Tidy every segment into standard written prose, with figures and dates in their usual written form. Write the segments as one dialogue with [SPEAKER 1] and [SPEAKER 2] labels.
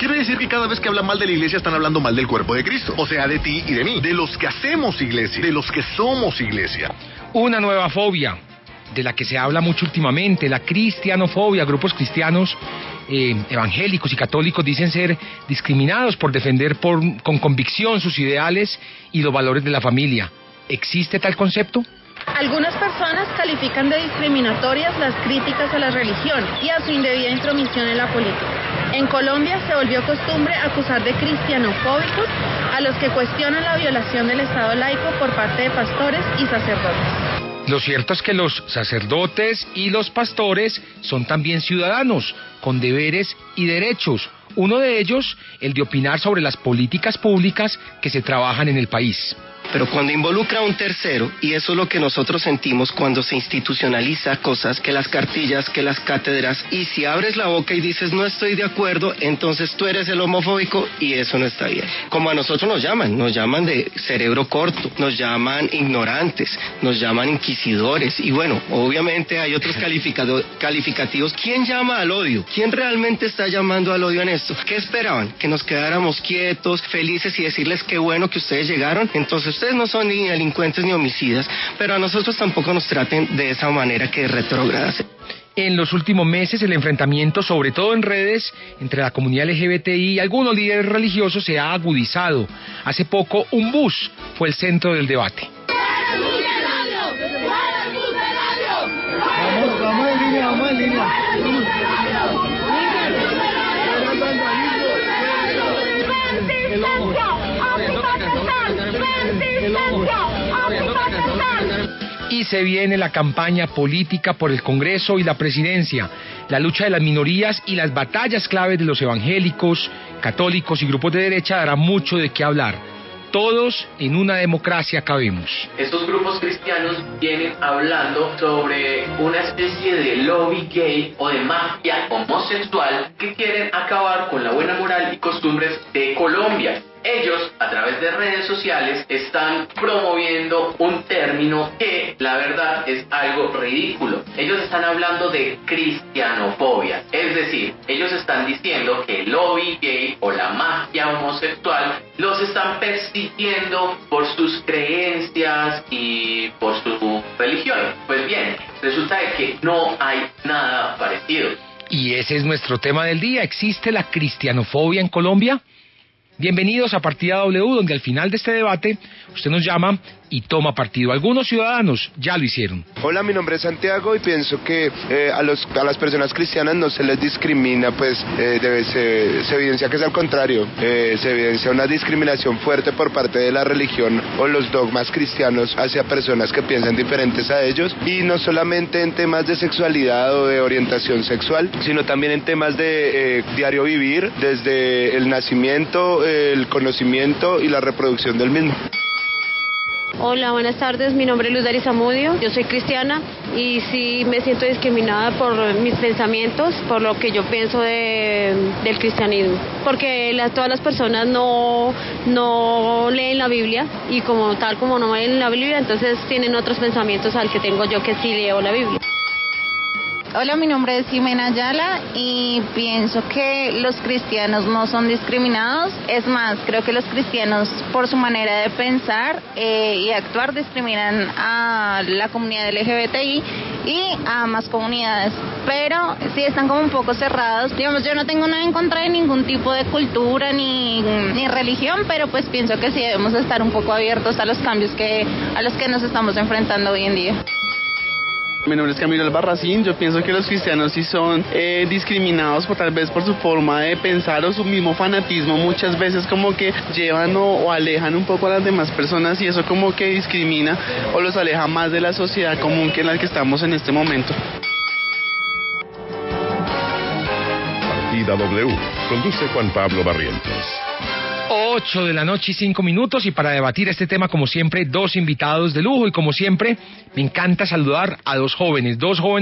[SPEAKER 1] quiere decir que cada vez que hablan mal de la iglesia están hablando mal del cuerpo de Cristo. O sea, de ti y de mí, de los que hacemos iglesia, de los que somos iglesia.
[SPEAKER 2] Una nueva fobia de la que se habla mucho últimamente, la cristianofobia. Grupos cristianos evangélicos y católicos dicen ser discriminados por defender con convicción sus ideales y los valores de la familia. ¿Existe tal concepto?
[SPEAKER 3] Algunas personas califican de discriminatorias las críticas a la religión y a su indebida intromisión en la política. En Colombia se volvió costumbre acusar de cristianofóbicos a los que cuestionan la violación del Estado laico por parte de pastores y sacerdotes.
[SPEAKER 2] Lo cierto es que los sacerdotes y los pastores son también ciudadanos, con deberes y derechos. Uno de ellos, el de opinar sobre las políticas públicas que se trabajan en el país.
[SPEAKER 4] Pero cuando involucra a un tercero, y eso es lo que nosotros sentimos cuando se institucionaliza cosas, que las cartillas, que las cátedras, y si abres la boca y dices no estoy de acuerdo, entonces tú eres el homofóbico y eso no está bien. Como a nosotros nos llaman de cerebro corto, nos llaman ignorantes, nos llaman inquisidores, y bueno, obviamente hay otros calificativos. ¿Quién llama al odio? ¿Quién realmente está llamando al odio en esto? ¿Qué esperaban? ¿Que nos quedáramos quietos, felices y decirles qué bueno que ustedes llegaron? Entonces ustedes no son ni delincuentes ni homicidas, pero a nosotros tampoco nos traten de esa manera que retrógradas.
[SPEAKER 2] En los últimos meses el enfrentamiento, sobre todo en redes, entre la comunidad LGBTI y algunos líderes religiosos se ha agudizado. Hace poco un bus fue el centro del debate.
[SPEAKER 5] Vamos en línea.
[SPEAKER 2] Y se viene la campaña política por el Congreso y la presidencia, la lucha de las minorías y las batallas claves de los evangélicos, católicos y grupos de derecha dará mucho de qué hablar. Todos en una democracia cabemos.
[SPEAKER 6] Estos grupos cristianos vienen hablando sobre una especie de lobby gay o de mafia homosexual que quieren acabar con la buena moral y costumbres de Colombia. Ellos, a través de redes sociales, están promoviendo un término que, la verdad, es algo ridículo. Ellos están hablando de cristianofobia. Es decir, ellos están diciendo que el lobby gay o la mafia homosexual los están persiguiendo por sus creencias y por su religión. Pues bien, resulta de que no hay nada parecido.
[SPEAKER 2] Y ese es nuestro tema del día. ¿Existe la cristianofobia en Colombia? Bienvenidos a Partida W, donde al final de este debate usted nos llama y toma partido. Algunos ciudadanos ya lo hicieron.
[SPEAKER 7] Hola, mi nombre es Santiago y pienso que a las personas cristianas no se les discrimina, pues se evidencia que es al contrario. Se evidencia una discriminación fuerte por parte de la religión o los dogmas cristianos hacia personas que piensan diferentes a ellos, y no solamente en temas de sexualidad o de orientación sexual, sino también en temas de diario vivir, desde el nacimiento, el conocimiento y la reproducción del mismo.
[SPEAKER 8] Hola, buenas tardes, mi nombre es Luz Dari Zamudio, yo soy cristiana y sí me siento discriminada por mis pensamientos, por lo que yo pienso del cristianismo, porque todas las personas no leen la Biblia y como no leen la Biblia, entonces tienen otros pensamientos al que tengo yo que sí leo la Biblia.
[SPEAKER 9] Hola, mi nombre es Jimena Ayala y pienso que los cristianos no son discriminados. Es más, creo que los cristianos, por su manera de pensar y actuar, discriminan a la comunidad LGBTI y a más comunidades. Pero sí están como un poco cerrados. Digamos, yo no tengo nada en contra de ningún tipo de cultura ni religión, pero pues pienso que sí debemos estar un poco abiertos a los cambios a los que nos estamos enfrentando hoy en día.
[SPEAKER 10] Mi nombre es Camilo Albarracín. Yo pienso que los cristianos sí son discriminados tal vez por su forma de pensar o su mismo fanatismo. Muchas veces como que llevan o alejan un poco a las demás personas, y eso como que discrimina o los aleja más de la sociedad común que en la que estamos en este momento.
[SPEAKER 11] Partida W. Conduce Juan Pablo Barrientos.
[SPEAKER 2] 8 de la noche y 5 minutos, y para debatir este tema, como siempre, dos invitados de lujo, y como siempre, me encanta saludar a dos jóvenes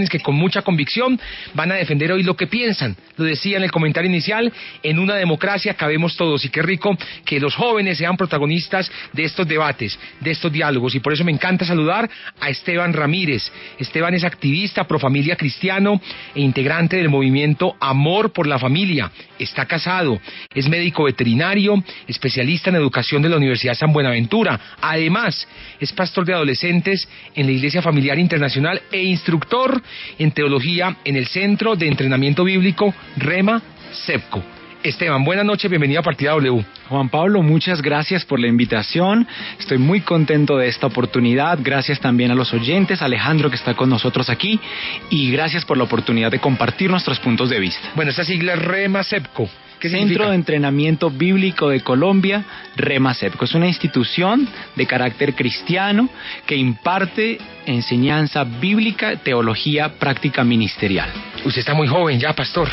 [SPEAKER 2] que con mucha convicción van a defender hoy lo que piensan. Lo decía en el comentario inicial, en una democracia cabemos todos, y qué rico que los jóvenes sean protagonistas de estos debates, de estos diálogos, y por eso me encanta saludar a Esteban Ramírez. Esteban es activista pro familia cristiano e integrante del movimiento Amor por la Familia. Está casado, es médico veterinario, especialista en educación de la Universidad San Buenaventura. Además, es pastor de adolescentes en la Iglesia Familiar Internacional e instructor en teología en el Centro de Entrenamiento Bíblico Rema Sepco. Esteban, buenas noches, bienvenido a Partida W.
[SPEAKER 11] Juan Pablo, muchas gracias por la invitación. Estoy muy contento de esta oportunidad. Gracias también a los oyentes, a Alejandro que está con nosotros aquí, y gracias por la oportunidad de compartir nuestros puntos de vista.
[SPEAKER 2] Bueno, esta sigla es Rema Sepco. ¿Qué
[SPEAKER 11] Centro
[SPEAKER 2] significa?
[SPEAKER 11] de Entrenamiento Bíblico de Colombia, Rema Sepco. Es una institución de carácter cristiano que imparte enseñanza bíblica, teología, práctica ministerial.
[SPEAKER 2] Usted está muy joven ya, pastor.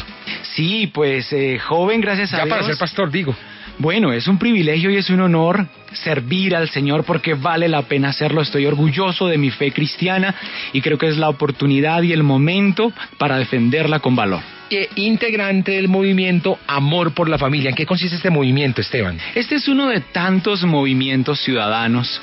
[SPEAKER 11] Sí, pues joven, gracias a Dios.
[SPEAKER 2] Ya para ser pastor, digo.
[SPEAKER 11] Bueno, es un privilegio y es un honor servir al Señor porque vale la pena hacerlo. Estoy orgulloso de mi fe cristiana y creo que es la oportunidad y el momento para defenderla con valor.
[SPEAKER 2] Integrante del movimiento Amor por la Familia. ¿En qué consiste este movimiento, Esteban?
[SPEAKER 11] Este es uno de tantos movimientos ciudadanos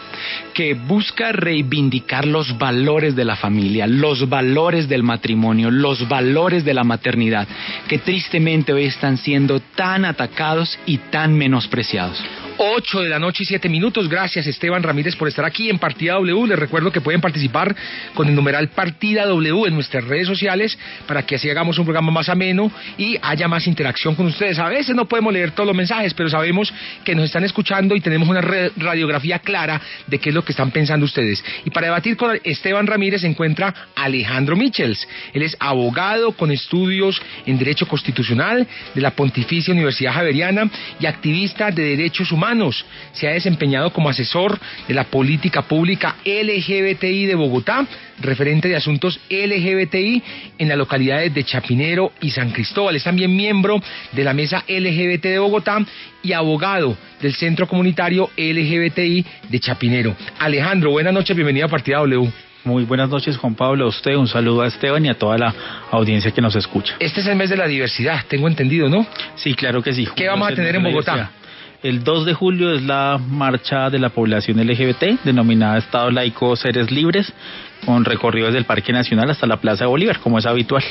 [SPEAKER 11] que busca reivindicar los valores de la familia, los valores del matrimonio, los valores de la maternidad, que tristemente hoy están siendo tan atacados y tan menospreciados.
[SPEAKER 2] 8 de la noche y 7 minutos. Gracias, Esteban Ramírez, por estar aquí en Partida W. Les recuerdo que pueden participar con el numeral Partida W en nuestras redes sociales para que así hagamos un programa más ameno y haya más interacción con ustedes. A veces no podemos leer todos los mensajes, pero sabemos que nos están escuchando y tenemos una radiografía clara de qué es lo que están pensando ustedes. Y para debatir con Esteban Ramírez se encuentra Alejandro Michels. Él es abogado con estudios en Derecho Constitucional de la Pontificia Universidad Javeriana y activista de derechos humanos. Se ha desempeñado como asesor de la política pública LGBTI de Bogotá, referente de asuntos LGBTI en las localidades de Chapinero y San Cristóbal. Es también miembro de la Mesa LGBT de Bogotá y abogado del Centro Comunitario LGBTI de Chapinero. Alejandro, buenas noches, bienvenido a Partida W.
[SPEAKER 12] Muy buenas noches, Juan Pablo, a usted, un saludo a Esteban y a toda la audiencia que nos escucha.
[SPEAKER 2] Este es el mes de la diversidad, tengo entendido, ¿no?
[SPEAKER 12] Sí, claro que sí.
[SPEAKER 2] ¿Qué vamos a tener en Bogotá?
[SPEAKER 12] El 2 de julio es la marcha de la población LGBT, denominada Estado Laico Seres Libres, con recorrido desde el Parque Nacional hasta la Plaza de Bolívar, como es habitual.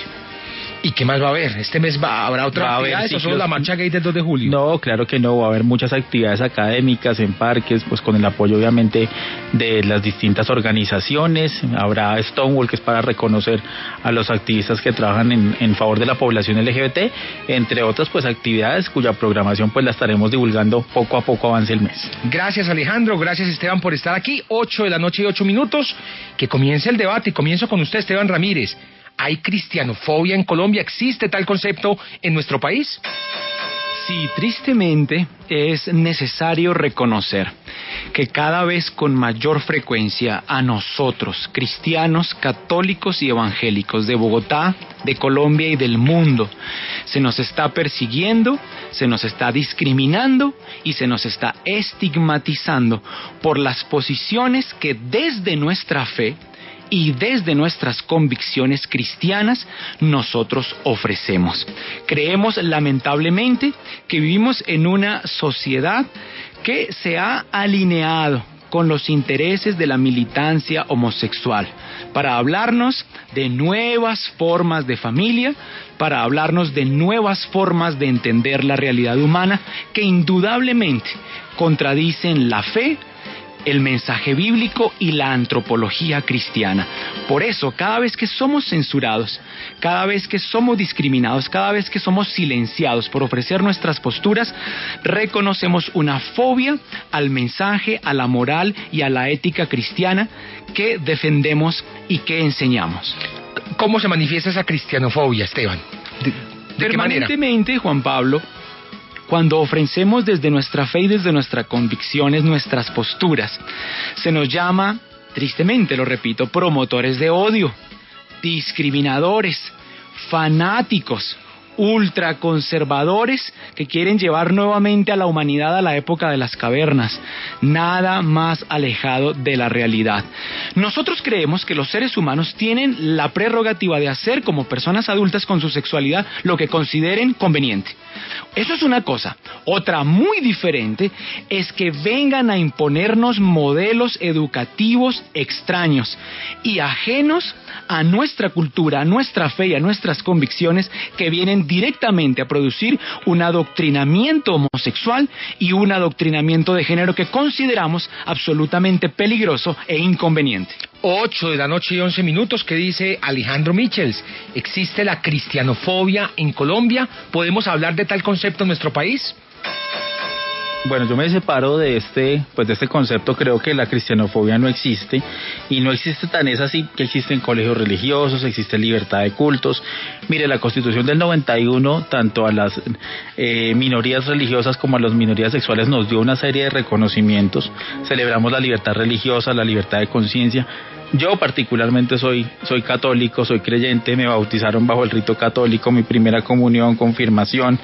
[SPEAKER 2] ¿Y qué más va a haber? ¿Este mes habrá otra actividad o solo la marcha gay del 2 de julio?
[SPEAKER 12] No, claro que no, va a haber muchas actividades académicas en parques, pues con el apoyo obviamente de las distintas organizaciones. Habrá Stonewall, que es para reconocer a los activistas que trabajan en favor de la población LGBT, entre otras pues actividades cuya programación pues la estaremos divulgando poco a poco avance el mes.
[SPEAKER 2] Gracias, Alejandro, gracias, Esteban, por estar aquí. 8 de la noche y 8 minutos, que comience el debate, y comienzo con usted, Esteban Ramírez. ¿Hay cristianofobia en Colombia? ¿Existe tal concepto en nuestro país?
[SPEAKER 11] Sí, tristemente es necesario reconocer que cada vez con mayor frecuencia a nosotros, cristianos, católicos y evangélicos de Bogotá, de Colombia y del mundo, se nos está persiguiendo, se nos está discriminando y se nos está estigmatizando por las posiciones que desde nuestra fe y desde nuestras convicciones cristianas nosotros ofrecemos. Creemos lamentablemente que vivimos en una sociedad que se ha alineado con los intereses de la militancia homosexual, para hablarnos de nuevas formas de familia, para hablarnos de nuevas formas de entender la realidad humana que indudablemente contradicen la fe, el mensaje bíblico y la antropología cristiana. Por eso, cada vez que somos censurados, cada vez que somos discriminados, cada vez que somos silenciados por ofrecer nuestras posturas, reconocemos una fobia al mensaje, a la moral y a la ética cristiana que defendemos y que enseñamos.
[SPEAKER 2] ¿Cómo se manifiesta esa cristianofobia, Esteban? ¿De qué manera?
[SPEAKER 11] Permanentemente, Juan Pablo, cuando ofrecemos desde nuestra fe y desde nuestras convicciones, nuestras posturas, se nos llama, tristemente lo repito, promotores de odio, discriminadores, fanáticos, ultraconservadores que quieren llevar nuevamente a la humanidad a la época de las cavernas. Nada más alejado de la realidad. Nosotros creemos que los seres humanos tienen la prerrogativa de hacer como personas adultas con su sexualidad lo que consideren conveniente. Eso es una cosa. Otra muy diferente es que vengan a imponernos modelos educativos extraños y ajenos a nuestra cultura, a nuestra fe y a nuestras convicciones, que vienen directamente a producir un adoctrinamiento homosexual y un adoctrinamiento de género que consideramos absolutamente peligroso e inconveniente.
[SPEAKER 2] 8:11 a.m. ¿Qué dice Alejandro Michels? ¿Existe la cristianofobia en Colombia? ¿Podemos hablar de tal concepto en nuestro país?
[SPEAKER 12] Bueno, yo me separo de este concepto. Creo que la cristianofobia no existe, y no existe tan es así que existen colegios religiosos, existe libertad de cultos. Mire, la Constitución del 91, tanto a las minorías religiosas como a las minorías sexuales, nos dio una serie de reconocimientos. Celebramos la libertad religiosa, la libertad de conciencia. Yo particularmente soy católico, soy creyente, me bautizaron bajo el rito católico, mi primera comunión, confirmación.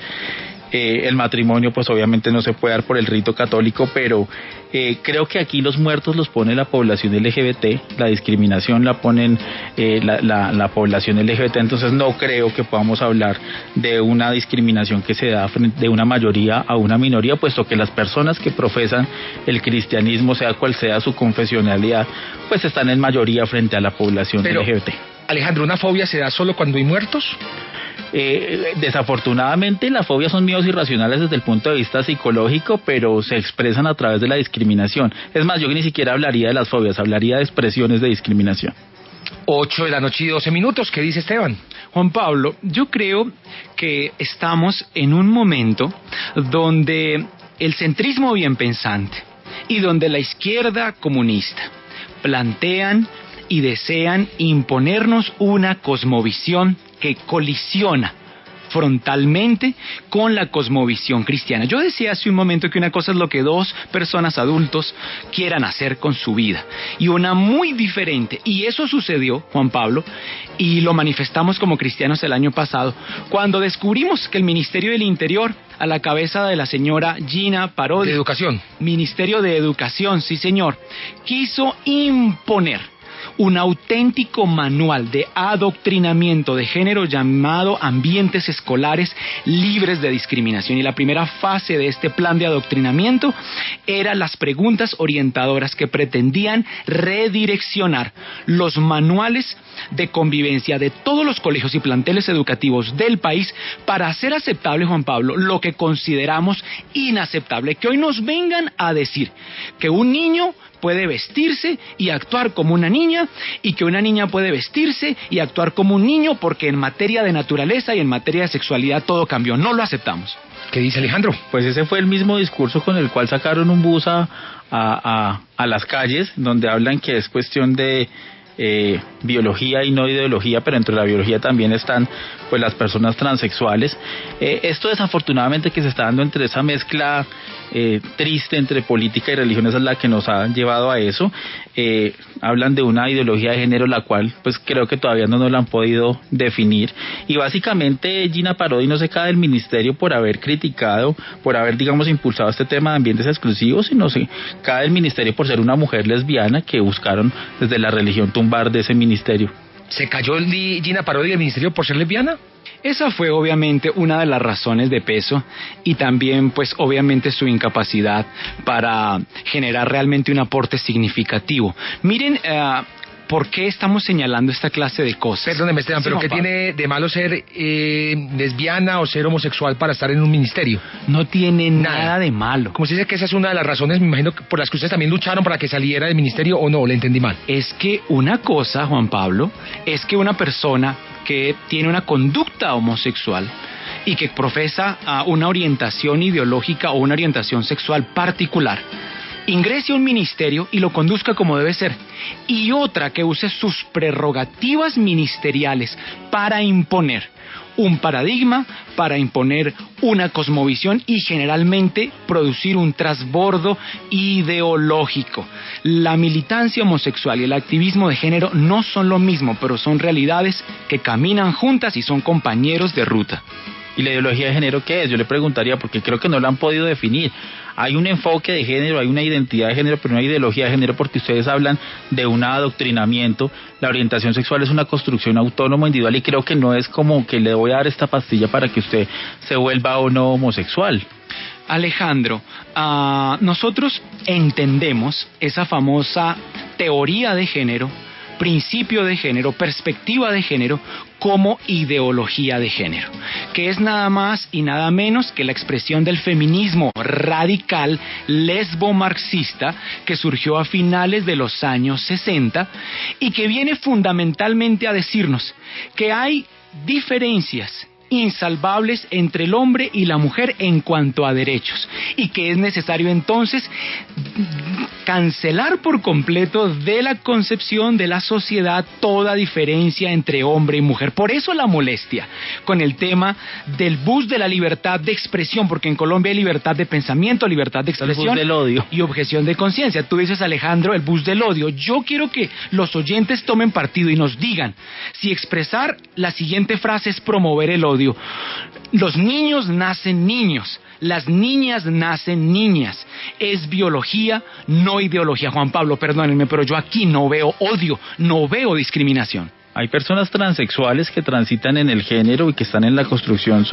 [SPEAKER 12] El matrimonio pues obviamente no se puede dar por el rito católico, pero creo que aquí los muertos los pone la población LGBT, la discriminación la ponen la población LGBT, entonces no creo que podamos hablar de una discriminación que se da de una mayoría a una minoría, puesto que las personas que profesan el cristianismo, sea cual sea su confesionalidad, pues están en mayoría frente a la población LGBT.
[SPEAKER 2] Alejandro, ¿una fobia se da solo cuando hay muertos?
[SPEAKER 12] Desafortunadamente las fobias son miedos irracionales desde el punto de vista psicológico, pero se expresan a través de la discriminación. Es más, yo ni siquiera hablaría de las fobias, hablaría de expresiones de discriminación.
[SPEAKER 2] 8:12 a.m. ¿Qué dice Esteban?
[SPEAKER 11] Juan Pablo, yo creo que estamos en un momento donde el centrismo bien pensante y donde la izquierda comunista plantean y desean imponernos una cosmovisión que colisiona frontalmente con la cosmovisión cristiana. Yo decía hace un momento que una cosa es lo que dos personas adultos quieran hacer con su vida, y una muy diferente, y eso sucedió, Juan Pablo, y lo manifestamos como cristianos el año pasado, cuando descubrimos que el Ministerio del Interior, a la cabeza de la señora Gina Parodi,
[SPEAKER 2] de Educación,
[SPEAKER 11] Ministerio de Educación, sí señor, quiso imponer un auténtico manual de adoctrinamiento de género llamado Ambientes Escolares Libres de Discriminación. Y la primera fase de este plan de adoctrinamiento eran las preguntas orientadoras que pretendían redireccionar los manuales de convivencia de todos los colegios y planteles educativos del país para hacer aceptable, Juan Pablo, lo que consideramos inaceptable. Que hoy nos vengan a decir que un niño puede vestirse y actuar como una niña, y que una niña puede vestirse y actuar como un niño, porque en materia de naturaleza y en materia de sexualidad todo cambió. No lo aceptamos.
[SPEAKER 2] ¿Qué dice Alejandro?
[SPEAKER 12] Pues ese fue el mismo discurso con el cual sacaron un bus a las calles, donde hablan que es cuestión de biología y no ideología, pero entre la biología también están pues las personas transexuales. Esto desafortunadamente que se está dando entre esa mezcla triste entre política y religión, esa es la que nos ha llevado a eso. Hablan de una ideología de género, la cual pues creo que todavía no nos la han podido definir, y básicamente Gina Parodi no se cae del ministerio por haber criticado, por haber digamos impulsado este tema de ambientes exclusivos, sino se cae del ministerio por ser una mujer lesbiana que buscaron desde la religión tumbar de ese ministerio.
[SPEAKER 2] ¿Se cayó Gina Parodi del ministerio por ser lesbiana?
[SPEAKER 11] Esa fue obviamente una de las razones de peso, y también pues obviamente su incapacidad para generar realmente un aporte significativo. Miren, ¿por qué estamos señalando esta clase de cosas?
[SPEAKER 2] Perdóneme, Esteban, pero ¿qué tiene de malo ser lesbiana o ser homosexual para estar en un ministerio?
[SPEAKER 11] No tiene nada de malo.
[SPEAKER 2] Como se dice que esa es una de las razones, me imagino, por las que ustedes también lucharon para que saliera del ministerio, ¿o no? ¿Le entendí mal?
[SPEAKER 11] Es que una cosa, Juan Pablo, es que una persona que tiene una conducta homosexual y que profesa una orientación ideológica o una orientación sexual particular, ingrese a un ministerio y lo conduzca como debe ser, y otra que use sus prerrogativas ministeriales para imponer un paradigma, para imponer una cosmovisión y generalmente producir un trasbordo ideológico. La militancia homosexual y el activismo de género no son lo mismo, pero son realidades que caminan juntas y son compañeros de ruta.
[SPEAKER 12] ¿Y la ideología de género qué es? Yo le preguntaría, porque creo que no lo han podido definir. Hay un enfoque de género, hay una identidad de género, pero no hay ideología de género, porque ustedes hablan de un adoctrinamiento. La orientación sexual es una construcción autónoma, individual, y creo que no es como que le voy a dar esta pastilla para que usted se vuelva o no homosexual.
[SPEAKER 11] Alejandro, nosotros entendemos esa famosa teoría de género, principio de género, perspectiva de género, como ideología de género, que es nada más y nada menos que la expresión del feminismo radical lesbo-marxista que surgió a finales de los años 60 y que viene fundamentalmente a decirnos que hay diferencias insalvables entre el hombre y la mujer en cuanto a derechos, y que es necesario entonces cancelar por completo de la concepción de la sociedad toda diferencia entre hombre y mujer. Por eso la molestia con el tema del bus de la libertad de expresión, porque en Colombia hay libertad de pensamiento, libertad de expresión,
[SPEAKER 12] el bus del odio
[SPEAKER 11] y objeción de conciencia. Tú dices, Alejandro, el bus del odio. Yo quiero que los oyentes tomen partido y nos digan si expresar la siguiente frase es promover el odio. Los niños nacen niños, las niñas nacen niñas. Es biología, no ideología. Juan Pablo, perdónenme, pero yo aquí no veo odio, no veo discriminación.
[SPEAKER 12] Hay personas transexuales que transitan en el género y que están en la construcción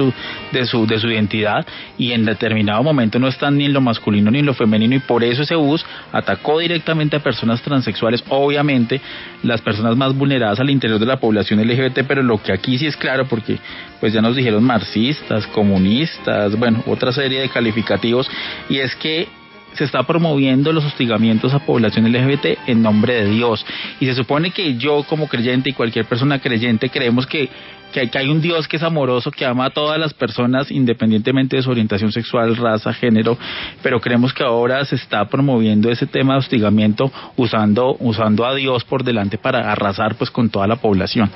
[SPEAKER 12] de su identidad, y en determinado momento no están ni en lo masculino ni en lo femenino, y por eso ese bus atacó directamente a personas transexuales, obviamente las personas más vulneradas al interior de la población LGBT, pero lo que aquí sí es claro, porque pues ya nos dijeron marxistas, comunistas, bueno, otra serie de calificativos, y es que se está promoviendo los hostigamientos a población LGBT en nombre de Dios, y se supone que yo como creyente y cualquier persona creyente creemos que hay un Dios que es amoroso, que ama a todas las personas independientemente de su orientación sexual, raza, género, pero creemos que ahora se está promoviendo ese tema de hostigamiento usando a Dios por delante para arrasar pues con toda la población.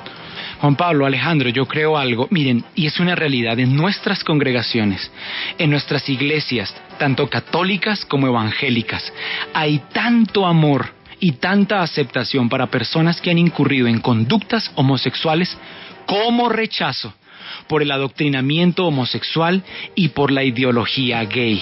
[SPEAKER 11] Juan Pablo, Alejandro, yo creo algo, miren, y es una realidad en nuestras congregaciones, en nuestras iglesias, tanto católicas como evangélicas. Hay tanto amor y tanta aceptación para personas que han incurrido en conductas homosexuales como rechazo por el adoctrinamiento homosexual y por la ideología gay.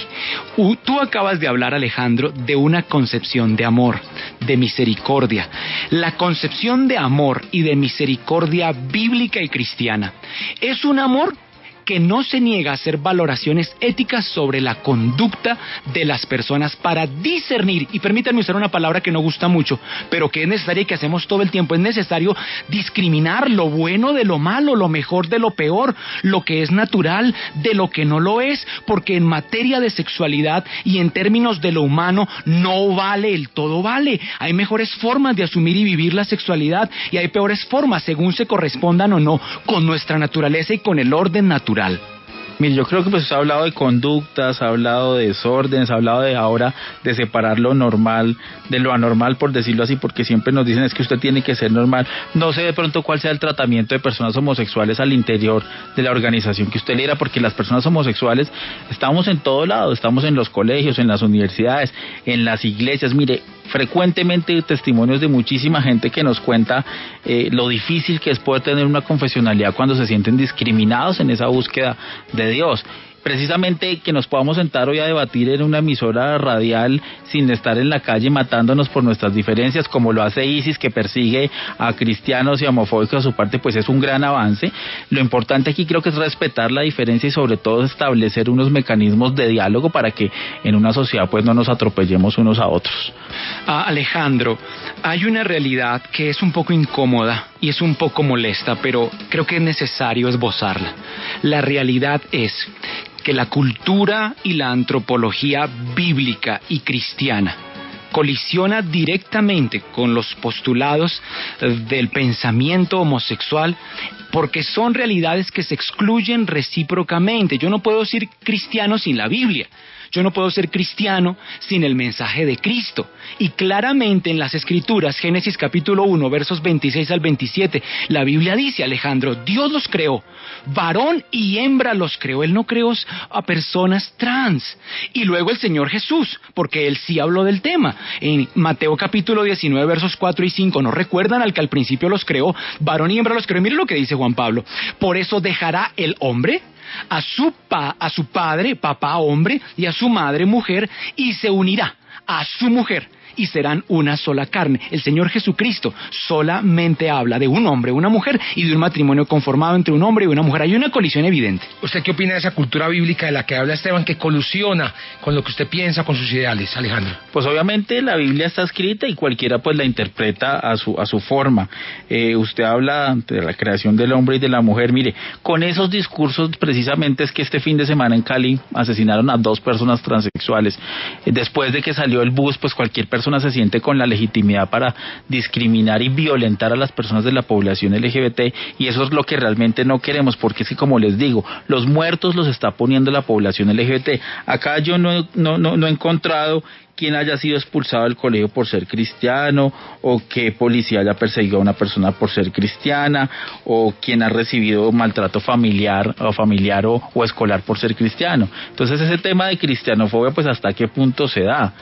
[SPEAKER 11] Tú acabas de hablar, Alejandro, de una concepción de amor, de misericordia. La concepción de amor y de misericordia bíblica y cristiana es un amor que no se niega a hacer valoraciones éticas sobre la conducta de las personas para discernir, y permítanme usar una palabra que no gusta mucho, pero que es necesaria y que hacemos todo el tiempo. Es necesario discriminar lo bueno de lo malo, lo mejor de lo peor, lo que es natural de lo que no lo es, porque en materia de sexualidad y en términos de lo humano no vale el todo vale. Hay mejores formas de asumir y vivir la sexualidad, y hay peores formas según se correspondan o no con nuestra naturaleza y con el orden natural.
[SPEAKER 12] Mire, yo creo que pues ha hablado de conductas, ha hablado de desórdenes, ha hablado de ahora de separar lo normal de lo anormal, por decirlo así, porque siempre nos dicen es que usted tiene que ser normal. No sé de pronto cuál sea el tratamiento de personas homosexuales al interior de la organización que usted lidera, porque las personas homosexuales estamos en todo lado, estamos en los colegios, en las universidades, en las iglesias. Mire, frecuentemente testimonios de muchísima gente que nos cuenta lo difícil que es poder tener una confesionalidad cuando se sienten discriminados en esa búsqueda de Dios. Precisamente que nos podamos sentar hoy a debatir en una emisora radial sin estar en la calle matándonos por nuestras diferencias, como lo hace ISIS, que persigue a cristianos y homofóbicos a su parte, pues es un gran avance. Lo importante aquí creo que es respetar la diferencia y sobre todo establecer unos mecanismos de diálogo para que en una sociedad pues no nos atropellemos unos a otros.
[SPEAKER 11] Alejandro, hay una realidad que es un poco incómoda y es un poco molesta, pero creo que es necesario esbozarla. La realidad es que la cultura y la antropología bíblica y cristiana colisiona directamente con los postulados del pensamiento homosexual, porque son realidades que se excluyen recíprocamente. Yo no puedo ser cristiano sin la Biblia. Yo no puedo ser cristiano sin el mensaje de Cristo. Y claramente en las Escrituras, Génesis capítulo 1, versos 26 al 27, la Biblia dice, Alejandro, Dios los creó, varón y hembra los creó. Él no creó a personas trans. Y luego el Señor Jesús, porque Él sí habló del tema. En Mateo capítulo 19, versos 4 y 5, ¿no recuerdan al que al principio los creó? Varón y hembra los creó. Mire lo que dice Juan Pablo. Por eso dejará el hombre a su padre, papá hombre, y a su madre mujer, y se unirá a su mujer, y serán una sola carne. El Señor Jesucristo solamente habla de un hombre, una mujer, y de un matrimonio conformado entre un hombre y una mujer. Hay una colisión evidente.
[SPEAKER 2] ¿Usted qué opina de esa cultura bíblica de la que habla Esteban, que colusiona con lo que usted piensa, con sus ideales, Alejandro?
[SPEAKER 12] Pues obviamente la Biblia está escrita y cualquiera pues la interpreta a su forma. Usted habla de la creación del hombre y de la mujer. Mire, con esos discursos precisamente es que este fin de semana en Cali asesinaron a 2 personas transexuales. Después de que salió el bus, pues cualquier persona se siente con la legitimidad para discriminar y violentar a las personas de la población LGBT, y eso es lo que realmente no queremos, porque es que, como les digo, los muertos los está poniendo la población LGBT. Acá yo no he encontrado quien haya sido expulsado del colegio por ser cristiano, o que policía haya perseguido a una persona por ser cristiana, o quien ha recibido maltrato familiar o escolar por ser cristiano. Entonces ese tema de cristianofobia, pues hasta qué punto se da,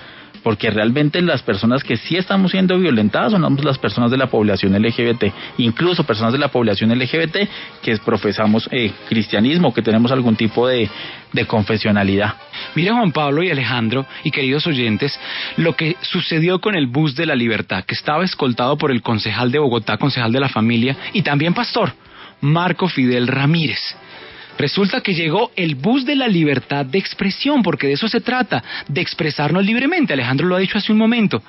[SPEAKER 12] porque realmente las personas que sí estamos siendo violentadas son las personas de la población LGBT, incluso personas de la población LGBT que profesamos cristianismo, que tenemos algún tipo de confesionalidad.
[SPEAKER 11] Mire, Juan Pablo y Alejandro y queridos oyentes, lo que sucedió con el bus de la libertad, que estaba escoltado por el concejal de Bogotá, concejal de la familia y también pastor, Marco Fidel Ramírez. Resulta que llegó el bus de la libertad de expresión, porque de eso se trata, de expresarnos libremente. Alejandro lo ha dicho hace un momento.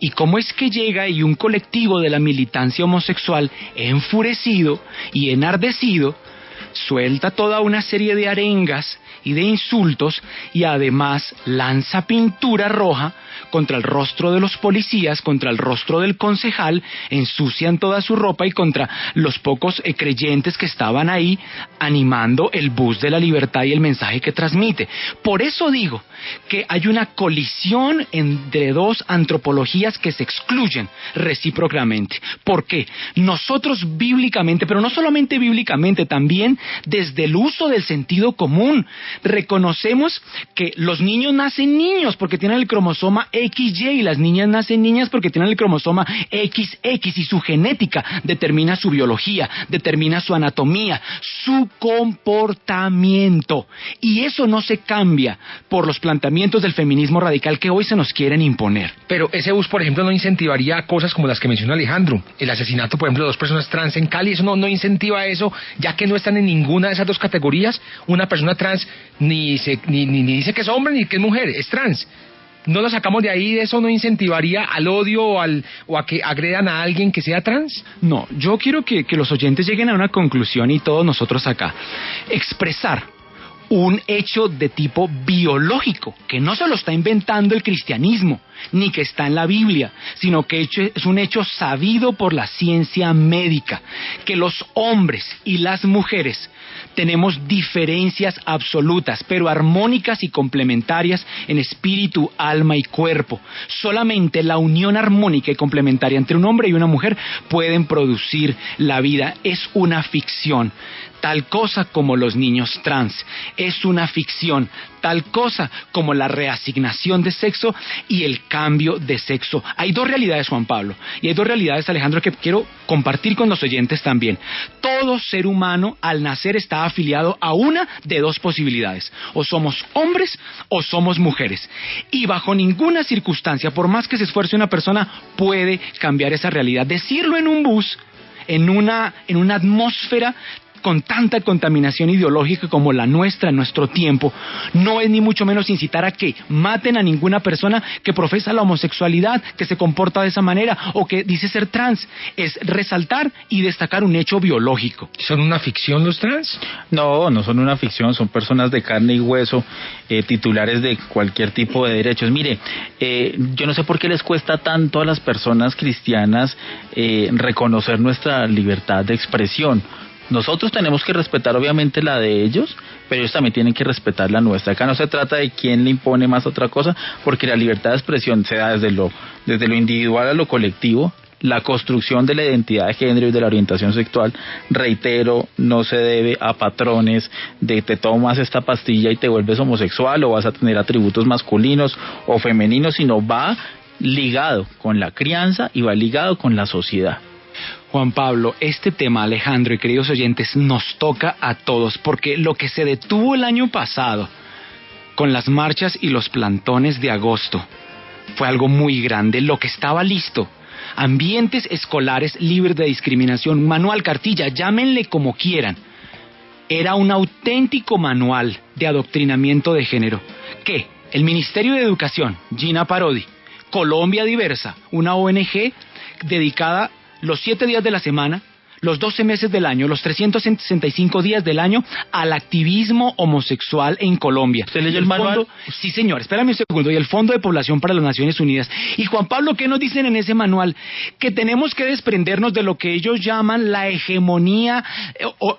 [SPEAKER 11] ¿Y cómo es que llega y un colectivo de la militancia homosexual, enfurecido y enardecido, suelta toda una serie de arengas y de insultos, y además lanza pintura roja contra el rostro de los policías, contra el rostro del concejal, ensucian toda su ropa y contra los pocos creyentes que estaban ahí animando el bus de la libertad y el mensaje que transmite? Por eso digo que hay una colisión entre 2 antropologías que se excluyen recíprocamente. ¿Por qué? Nosotros bíblicamente, pero no solamente bíblicamente, también desde el uso del sentido común, reconocemos que los niños nacen niños porque tienen el cromosoma XY, y las niñas nacen niñas porque tienen el cromosoma XX, y su genética determina su biología, determina su anatomía, su comportamiento, y eso no se cambia por los planteamientos del feminismo radical que hoy se nos quieren imponer.
[SPEAKER 2] Pero ese bus, por ejemplo, no incentivaría cosas como las que mencionó Alejandro, el asesinato, por ejemplo, de 2 personas trans en Cali. Eso no incentiva eso, ya que no están en ninguna de esas 2 categorías. Una persona trans ni dice que es hombre ni que es mujer, es trans. ¿No lo sacamos de ahí? ¿De eso no incentivaría al odio o a que agredan a alguien que sea trans?
[SPEAKER 11] No, yo quiero que los oyentes lleguen a una conclusión, y todos nosotros acá. Expresar un hecho de tipo biológico, que no se lo está inventando el cristianismo, ni que está en la Biblia, sino que es un hecho sabido por la ciencia médica, que los hombres y las mujeres tenemos diferencias absolutas, pero armónicas y complementarias en espíritu, alma y cuerpo. Solamente la unión armónica y complementaria entre un hombre y una mujer pueden producir la vida. Es una ficción. Tal cosa como los niños trans es una ficción, tal cosa como la reasignación de sexo y el cambio de sexo. Hay 2 realidades, Juan Pablo, y hay 2 realidades, Alejandro, que quiero compartir con los oyentes también. Todo ser humano al nacer está afiliado a una de 2 posibilidades: o somos hombres o somos mujeres, y bajo ninguna circunstancia, por más que se esfuerce una persona, puede cambiar esa realidad. Decirlo en un bus, en una atmósfera con tanta contaminación ideológica como la nuestra en nuestro tiempo, no es ni mucho menos incitar a que maten a ninguna persona que profesa la homosexualidad, que se comporta de esa manera o que dice ser trans. Es resaltar y destacar un hecho biológico.
[SPEAKER 2] ¿Son una ficción los trans?
[SPEAKER 12] No son una ficción, son personas de carne y hueso, titulares de cualquier tipo de derechos. Mire, yo no sé por qué les cuesta tanto a las personas cristianas reconocer nuestra libertad de expresión. Nosotros tenemos que respetar obviamente la de ellos, pero ellos también tienen que respetar la nuestra. Acá no se trata de quién le impone más otra cosa, porque la libertad de expresión se da desde lo individual a lo colectivo. La construcción de la identidad de género y de la orientación sexual, reitero, no se debe a patrones de te tomas esta pastilla y te vuelves homosexual o vas a tener atributos masculinos o femeninos, sino va ligado con la crianza y va ligado con la sociedad.
[SPEAKER 11] Juan Pablo, este tema, Alejandro y queridos oyentes, nos toca a todos, porque lo que se detuvo el año pasado con las marchas y los plantones de agosto fue algo muy grande. Lo que estaba listo, ambientes escolares libres de discriminación, manual, cartilla, llámenle como quieran, era un auténtico manual de adoctrinamiento de género que el Ministerio de Educación, Gina Parodi, Colombia Diversa, una ONG dedicada los 7 días de la semana, los 12 meses del año, los 365 días del año al activismo homosexual en Colombia.
[SPEAKER 12] ¿Usted leyó el manual?
[SPEAKER 11] Sí, señor, espérame un segundo. Y el Fondo de Población para las Naciones Unidas. Y Juan Pablo, ¿qué nos dicen en ese manual? Que tenemos que desprendernos de lo que ellos llaman la hegemonía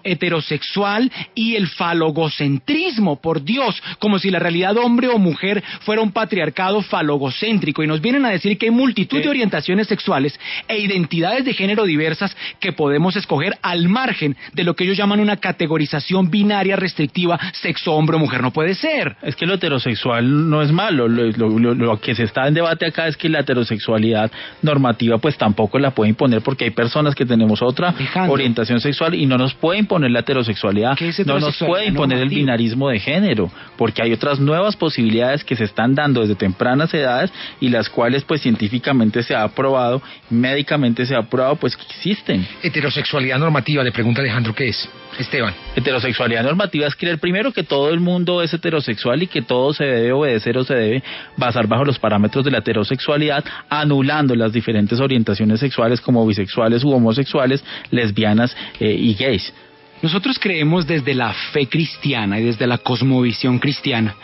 [SPEAKER 11] heterosexual y el falogocentrismo, por Dios, como si la realidad hombre o mujer fuera un patriarcado falogocéntrico. Y nos vienen a decir que hay multitud de orientaciones sexuales e identidades de género diversas que podemos escoger al margen de lo que ellos llaman una categorización binaria restrictiva, sexo hombre o mujer. No puede ser.
[SPEAKER 12] Es que lo heterosexual no es malo. Lo que se está en debate acá es que la heterosexualidad normativa pues tampoco la puede imponer, porque hay personas que tenemos otra orientación sexual y no nos puede imponer la heterosexualidad, no nos puede imponer el binarismo de género, porque hay otras nuevas posibilidades que se están dando desde tempranas edades y las cuales pues científicamente se ha probado, médicamente se ha probado pues que existen.
[SPEAKER 2] Heterosexualidad normativa, le pregunta Alejandro, ¿qué es? Esteban.
[SPEAKER 12] Heterosexualidad normativa es creer primero que todo el mundo es heterosexual y que todo se debe obedecer o se debe basar bajo los parámetros de la heterosexualidad, anulando las diferentes orientaciones sexuales como bisexuales u homosexuales, lesbianas y gays.
[SPEAKER 11] Nosotros creemos desde la fe cristiana y desde la cosmovisión cristiana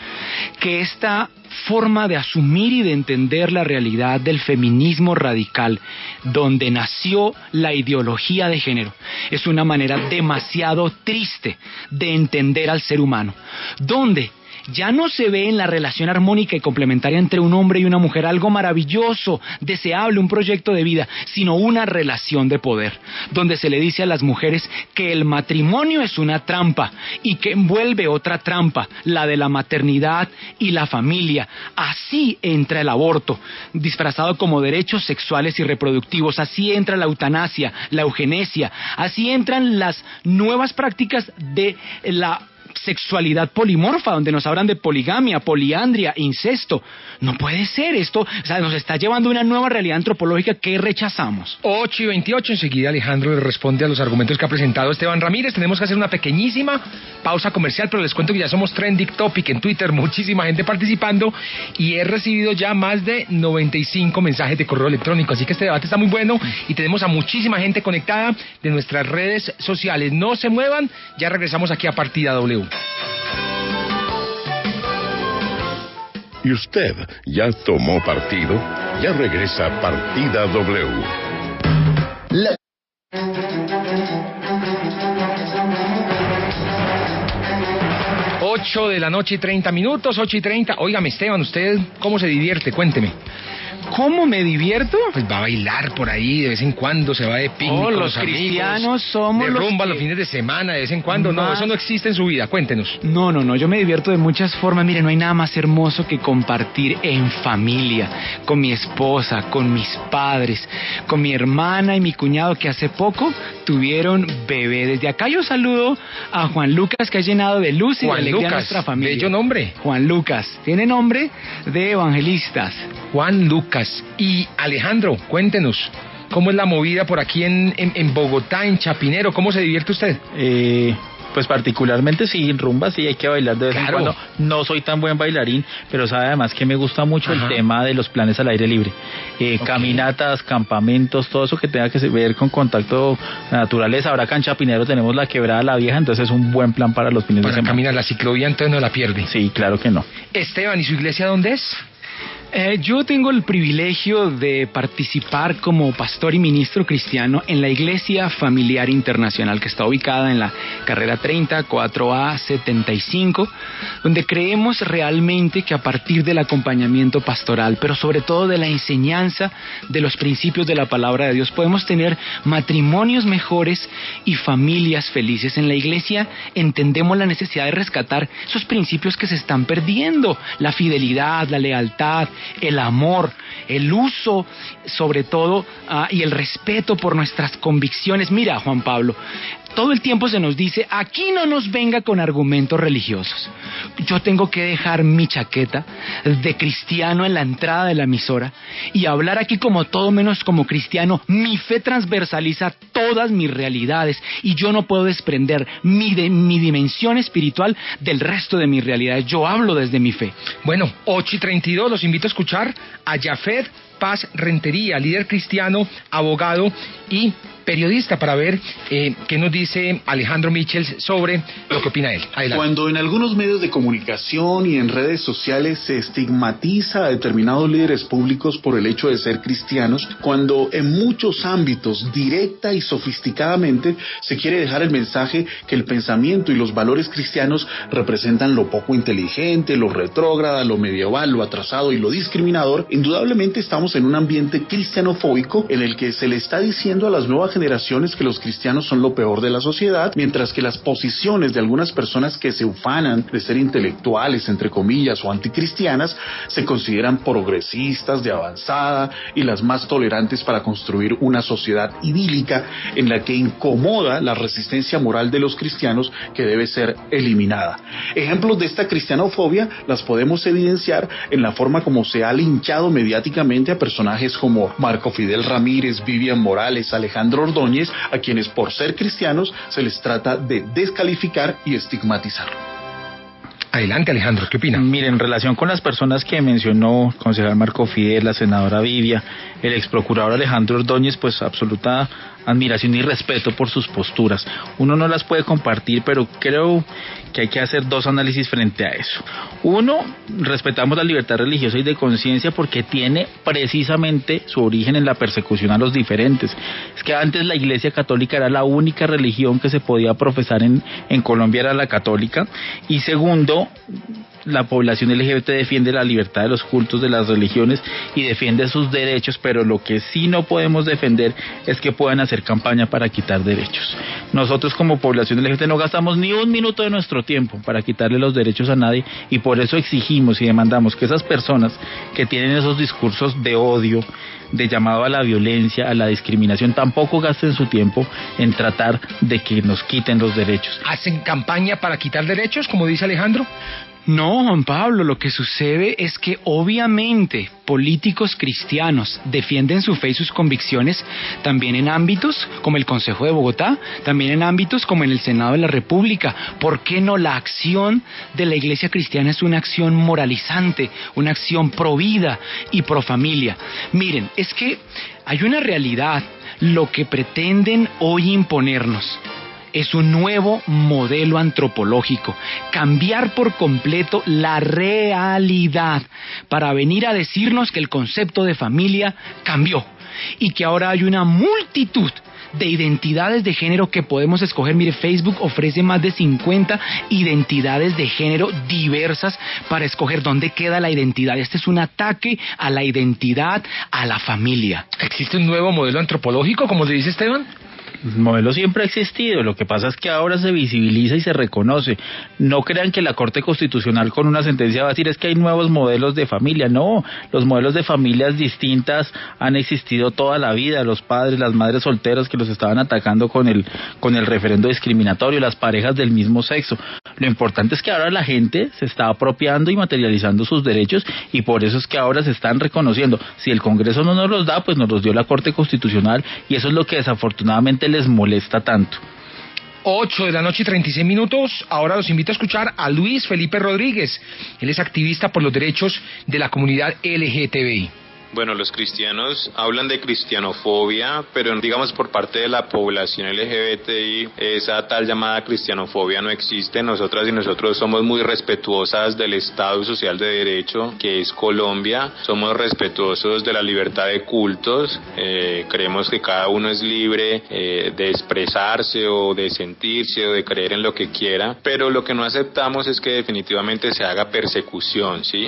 [SPEAKER 11] que esta forma de asumir y de entender la realidad del feminismo radical, donde nació la ideología de género, es una manera demasiado triste de entender al ser humano, donde ya no se ve en la relación armónica y complementaria entre un hombre y una mujer algo maravilloso, deseable, un proyecto de vida, sino una relación de poder, donde se le dice a las mujeres que el matrimonio es una trampa y que envuelve otra trampa, la de la maternidad y la familia. Así entra el aborto, disfrazado como derechos sexuales y reproductivos, así entra la eutanasia, la eugenesia, así entran las nuevas prácticas de la sexualidad polimorfa, donde nos hablan de poligamia, poliandria, incesto. No puede ser esto, o sea, nos está llevando a una nueva realidad antropológica que rechazamos.
[SPEAKER 2] 8:28, enseguida Alejandro le responde a los argumentos que ha presentado Esteban Ramírez. Tenemos que hacer una pequeñísima pausa comercial, pero les cuento que ya somos trending topic en Twitter, muchísima gente participando y he recibido ya más de 95 mensajes de correo electrónico, así que este debate está muy bueno y tenemos a muchísima gente conectada de nuestras redes sociales. No se muevan, ya regresamos aquí a Partida W.
[SPEAKER 13] ¿Y usted ya tomó partido? Ya regresa Partida W.
[SPEAKER 2] 8 de la noche y 30 minutos, 8:30. Óigame, Esteban, ¿usted cómo se divierte? Cuénteme.
[SPEAKER 11] ¿Cómo me divierto?
[SPEAKER 2] Pues va a bailar por ahí, de vez en cuando se va de picnic con
[SPEAKER 11] los cristianos amigos, somos
[SPEAKER 2] de rumba los fines de semana, de vez en cuando. No, eso no existe en su vida, cuéntenos.
[SPEAKER 11] No, yo me divierto de muchas formas. Mire, no hay nada más hermoso que compartir en familia, con mi esposa, con mis padres, con mi hermana y mi cuñado que hace poco tuvieron bebé. Desde acá yo saludo a Juan Lucas, que ha llenado de luz y de alegría a nuestra familia.
[SPEAKER 2] Bello nombre.
[SPEAKER 11] Juan Lucas, tiene nombre de evangelistas.
[SPEAKER 2] Juan Lucas. Y Alejandro, cuéntenos, ¿cómo es la movida por aquí en Bogotá, en Chapinero? ¿Cómo se divierte usted?
[SPEAKER 12] Pues particularmente sí, en rumba sí hay que bailar de vez en cuando. No soy tan buen bailarín, pero sabe además que me gusta mucho el tema de los planes al aire libre. Caminatas, campamentos, todo eso que tenga que ver con contacto con la naturaleza. Ahora acá en Chapinero tenemos la Quebrada La Vieja, entonces es un buen plan para los fines de semana.
[SPEAKER 2] Para caminar la ciclovía, entonces no la pierde.
[SPEAKER 12] Sí, claro que no.
[SPEAKER 2] Esteban, ¿y su iglesia dónde es?
[SPEAKER 11] Yo tengo el privilegio de participar como pastor y ministro cristiano en la Iglesia Familiar Internacional, que está ubicada en la carrera 30, 4A 75, donde creemos realmente que a partir del acompañamiento pastoral, pero sobre todo de la enseñanza de los principios de la palabra de Dios, podemos tener matrimonios mejores y familias felices. En la Iglesia entendemos la necesidad de rescatar esos principios que se están perdiendo, la fidelidad, la lealtad, el amor, el uso, sobre todo, y el respeto por nuestras convicciones. Mira, Juan Pablo, todo el tiempo se nos dice, aquí no nos venga con argumentos religiosos. Yo tengo que dejar mi chaqueta de cristiano en la entrada de la emisora y hablar aquí como todo menos como cristiano. Mi fe transversaliza todas mis realidades y yo no puedo desprender mi dimensión espiritual del resto de mis realidades. Yo hablo desde mi fe.
[SPEAKER 2] Bueno, 8:32, los invito a escuchar a Yafet Paz Rentería, líder cristiano, abogado y periodista, para ver qué nos dice Alejandro Michels sobre lo que opina él. Adelante.
[SPEAKER 14] Cuando en algunos medios de comunicación y en redes sociales se estigmatiza a determinados líderes públicos por el hecho de ser cristianos, cuando en muchos ámbitos directa y sofisticadamente se quiere dejar el mensaje que el pensamiento y los valores cristianos representan lo poco inteligente, lo retrógrada, lo medieval, lo atrasado y lo discriminador, indudablemente estamos en un ambiente cristianofóbico en el que se le está diciendo a las nuevas generaciones que los cristianos son lo peor de la sociedad, mientras que las posiciones de algunas personas que se ufanan de ser intelectuales, entre comillas, o anticristianas, se consideran progresistas, de avanzada y las más tolerantes para construir una sociedad idílica en la que incomoda la resistencia moral de los cristianos, que debe ser eliminada. Ejemplos de esta cristianofobia las podemos evidenciar en la forma como se ha linchado mediáticamente a personajes como Marco Fidel Ramírez, Vivian Morales, Alejandro Ordóñez, a quienes por ser cristianos se les trata de descalificar y estigmatizar.
[SPEAKER 2] Adelante, Alejandro, ¿qué opina?
[SPEAKER 12] Mire, en relación con las personas que mencionó, el concejal Marco Fidel, la senadora Vivia, el exprocurador Alejandro Ordóñez, pues absoluta admiración y respeto por sus posturas. Uno no las puede compartir, pero creo que hay que hacer dos análisis frente a eso. Uno, respetamos la libertad religiosa y de conciencia porque tiene precisamente su origen en la persecución a los diferentes. Es que antes la Iglesia Católica era la única religión que se podía profesar en Colombia, era la católica. Y segundo, la población LGBT defiende la libertad de los cultos, de las religiones, y defiende sus derechos, pero lo que sí no podemos defender es que puedan hacer campaña para quitar derechos. Nosotros como población LGBT no gastamos ni un minuto de nuestro tiempo para quitarle los derechos a nadie, y por eso exigimos y demandamos que esas personas que tienen esos discursos de odio, de llamado a la violencia, a la discriminación, tampoco gasten su tiempo en tratar de que nos quiten los derechos.
[SPEAKER 2] ¿Hacen campaña para quitar derechos, como dice Alejandro?
[SPEAKER 11] No, Juan Pablo, lo que sucede es que obviamente políticos cristianos defienden su fe y sus convicciones también en ámbitos como el Consejo de Bogotá, también en ámbitos como en el Senado de la República. ¿Por qué no? La acción de la Iglesia cristiana es una acción moralizante, una acción pro vida y pro familia. Miren, es que hay una realidad. Lo que pretenden hoy imponernos es un nuevo modelo antropológico, cambiar por completo la realidad para venir a decirnos que el concepto de familia cambió y que ahora hay una multitud de identidades de género que podemos escoger. Mire, Facebook ofrece más de 50 identidades de género diversas para escoger dónde queda la identidad. Este es un ataque a la identidad, a la familia.
[SPEAKER 2] ¿Existe un nuevo modelo antropológico, como le dice Esteban?
[SPEAKER 12] El modelo siempre ha existido, lo que pasa es que ahora se visibiliza y se reconoce. No crean que la Corte Constitucional con una sentencia va a decir es que hay nuevos modelos de familia. No, los modelos de familias distintas han existido toda la vida. Los padres, las madres solteras que los estaban atacando con el referendo discriminatorio, las parejas del mismo sexo. Lo importante es que ahora la gente se está apropiando y materializando sus derechos, y por eso es que ahora se están reconociendo. Si el Congreso no nos los da, pues nos los dio la Corte Constitucional, y eso es lo que desafortunadamente les molesta tanto.
[SPEAKER 2] 8:36 p.m. Ahora los invito a escuchar a Luis Felipe Rodríguez. Él es activista por los derechos de la comunidad LGTBI.
[SPEAKER 15] Bueno, los cristianos hablan de cristianofobia, pero digamos por parte de la población LGBTI, esa tal llamada cristianofobia no existe. Nosotras y nosotros somos muy respetuosas del Estado Social de Derecho, que es Colombia. Somos respetuosos de la libertad de cultos. Creemos que cada uno es libre de expresarse o de sentirse o de creer en lo que quiera, pero lo que no aceptamos es que definitivamente se haga persecución, ¿sí?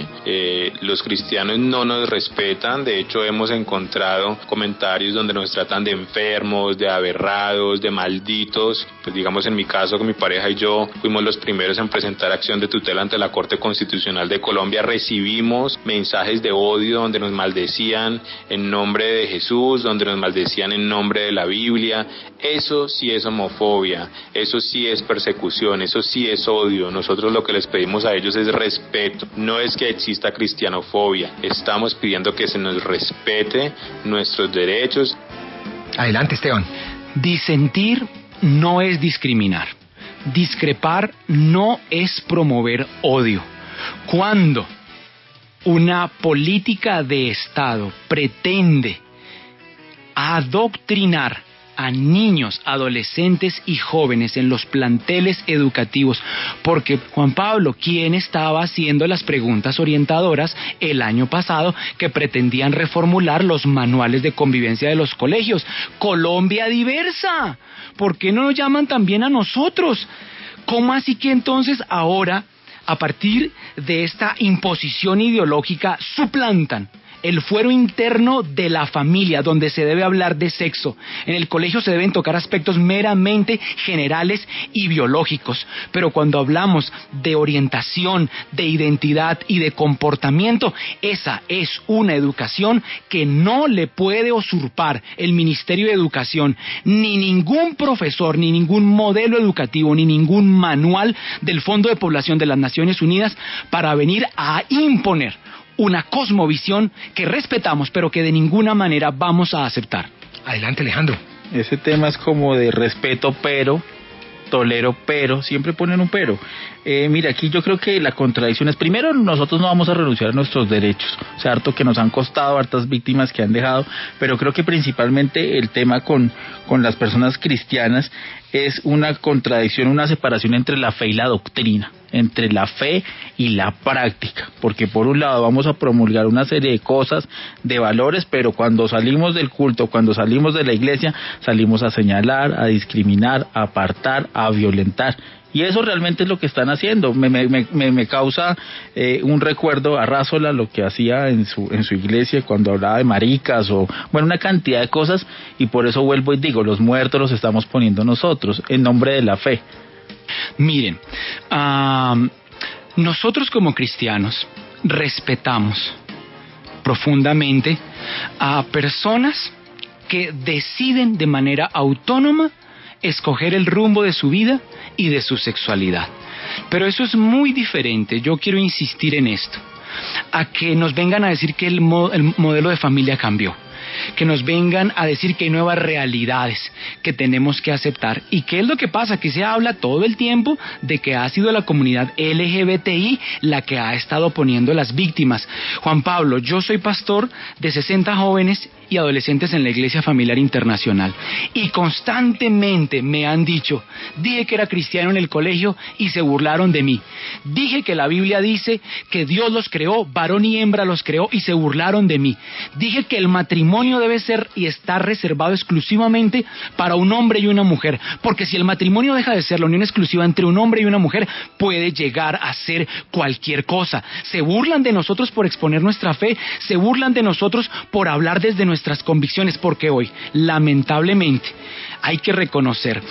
[SPEAKER 15] Los cristianos no nos respetan, tratan. De hecho, hemos encontrado comentarios donde nos tratan de enfermos, de aberrados, de malditos. Pues digamos, en mi caso, con mi pareja y yo fuimos los primeros en presentar acción de tutela ante la Corte Constitucional de Colombia. Recibimos mensajes de odio donde nos maldecían en nombre de Jesús, donde nos maldecían en nombre de la Biblia. Eso sí es homofobia, eso sí es persecución, eso sí es odio. Nosotros lo que les pedimos a ellos es respeto. No es que exista cristianofobia, estamos pidiendo que se nos respete nuestros derechos.
[SPEAKER 2] Adelante, Esteban.
[SPEAKER 11] Disentir no es discriminar. Discrepar no es promover odio. Cuando una política de Estado pretende adoctrinar a niños, adolescentes y jóvenes en los planteles educativos, porque Juan Pablo, ¿quién estaba haciendo las preguntas orientadoras el año pasado que pretendían reformular los manuales de convivencia de los colegios? Colombia diversa. ¿Por qué no nos llaman también a nosotros? ¿Cómo así que entonces ahora, a partir de esta imposición ideológica, suplantan el fuero interno de la familia, donde se debe hablar de sexo? En el colegio se deben tocar aspectos meramente generales y biológicos, pero cuando hablamos de orientación, de identidad y de comportamiento, esa es una educación que no le puede usurpar el Ministerio de Educación, ni ningún profesor, ni ningún modelo educativo, ni ningún manual del Fondo de Población de las Naciones Unidas para venir a imponer una cosmovisión que respetamos, pero que de ninguna manera vamos a aceptar.
[SPEAKER 2] Adelante, Alejandro.
[SPEAKER 12] Ese tema es como de respeto, pero, tolero, pero, siempre ponen un pero. Mira, aquí yo creo que la contradicción es, primero, nosotros no vamos a renunciar a nuestros derechos, o sea, harto que nos han costado, hartas víctimas que han dejado, pero creo que principalmente el tema con las personas cristianas es una contradicción, una separación entre la fe y la doctrina, entre la fe y la práctica, porque por un lado vamos a promulgar una serie de cosas, de valores, pero cuando salimos del culto, cuando salimos de la iglesia, salimos a señalar, a discriminar, a apartar, a violentar. Y eso realmente es lo que están haciendo. Me causa un recuerdo a Rásola, lo que hacía en su iglesia cuando hablaba de maricas o, bueno, una cantidad de cosas, y por eso vuelvo y digo, los muertos los estamos poniendo nosotros, en nombre de la fe.
[SPEAKER 11] Miren, nosotros como cristianos respetamos profundamente a personas que deciden de manera autónoma escoger el rumbo de su vida y de su sexualidad. Pero eso es muy diferente, yo quiero insistir en esto, a que nos vengan a decir que el modelo de familia cambió, que nos vengan a decir que hay nuevas realidades que tenemos que aceptar. ¿Y qué es lo que pasa? Que se habla todo el tiempo de que ha sido la comunidad LGBTI la que ha estado poniendo las víctimas. Juan Pablo, yo soy pastor de 60 jóvenes y adolescentes en la Iglesia Familiar Internacional, y constantemente me han dicho: dije que era cristiano en el colegio y se burlaron de mí, dije que la Biblia dice que Dios los creó, varón y hembra los creó y se burlaron de mí, dije que el matrimonio debe ser y estar reservado exclusivamente para un hombre y una mujer, porque si el matrimonio deja de ser la unión exclusiva entre un hombre y una mujer, puede llegar a ser cualquier cosa. Se burlan de nosotros por exponer nuestra fe, se burlan de nosotros por hablar desde nuestras convicciones, porque hoy, lamentablemente, hay que reconocer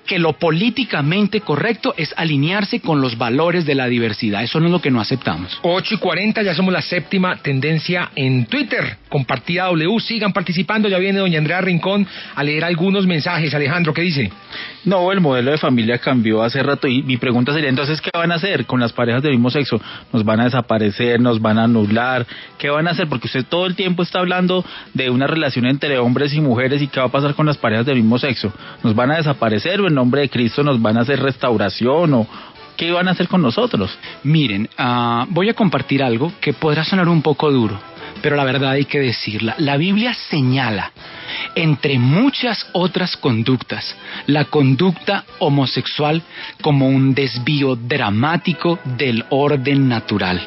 [SPEAKER 11] que lo políticamente correcto es alinearse con los valores de la diversidad. Eso no es lo que no aceptamos.
[SPEAKER 2] 8:40, ya somos la séptima tendencia en Twitter. Compartida W, sigan participando. Ya viene doña Andrea Rincón a leer algunos mensajes. Alejandro, ¿qué dice?
[SPEAKER 12] No, el modelo de familia cambió hace rato, y mi pregunta sería, entonces, ¿qué van a hacer con las parejas del mismo sexo? ¿Nos van a desaparecer? ¿Nos van a anular? ¿Qué van a hacer? Porque usted todo el tiempo está hablando de una relación entre hombres y mujeres, ¿y qué va a pasar con las parejas del mismo sexo? ¿Nos van a desaparecer o en nombre de Cristo nos van a hacer restauración o qué van a hacer con nosotros?
[SPEAKER 11] Miren, voy a compartir algo que podrá sonar un poco duro, pero la verdad hay que decirla. La Biblia señala entre muchas otras conductas, la conducta homosexual como un desvío dramático del orden natural.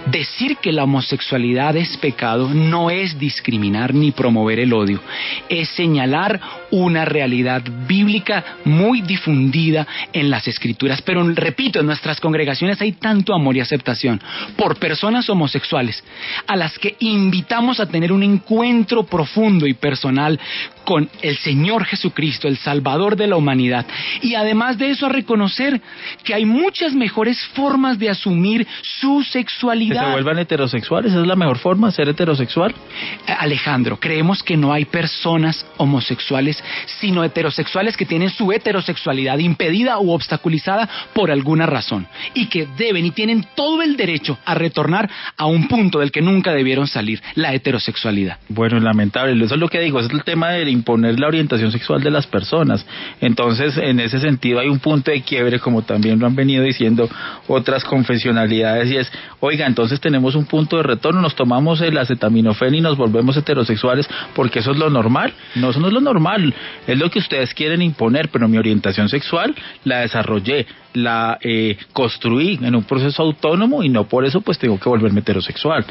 [SPEAKER 11] Decir que la homosexualidad es pecado no es discriminar ni promover el odio, es señalar una realidad bíblica muy difundida en las Escrituras. Pero repito, en nuestras congregaciones hay tanto amor y aceptación por personas homosexuales a las que invitamos a tener un encuentro profundo y personal con el Señor Jesucristo, el Salvador de la humanidad, y además de eso a reconocer que hay muchas mejores formas de asumir su sexualidad.
[SPEAKER 12] ¿Que se vuelvan heterosexuales? ¿Esa es la mejor forma, ser heterosexual?
[SPEAKER 11] Alejandro, creemos que no hay personas homosexuales, sino heterosexuales que tienen su heterosexualidad impedida u obstaculizada por alguna razón, y que deben y tienen todo el derecho a retornar a un punto del que nunca debieron salir, la heterosexualidad.
[SPEAKER 12] Bueno, lamentable, eso es lo que digo, es el tema de imponer la orientación sexual de las personas. Entonces, en ese sentido hay un punto de quiebre, como también lo han venido diciendo otras confesionalidades, y es, oiga, entonces tenemos un punto de retorno, nos tomamos el acetaminofén y nos volvemos heterosexuales, porque eso es lo normal. No, eso no es lo normal, es lo que ustedes quieren imponer, pero mi orientación sexual la desarrollé, la construí en un proceso autónomo, y no por eso pues tengo que volverme heterosexual.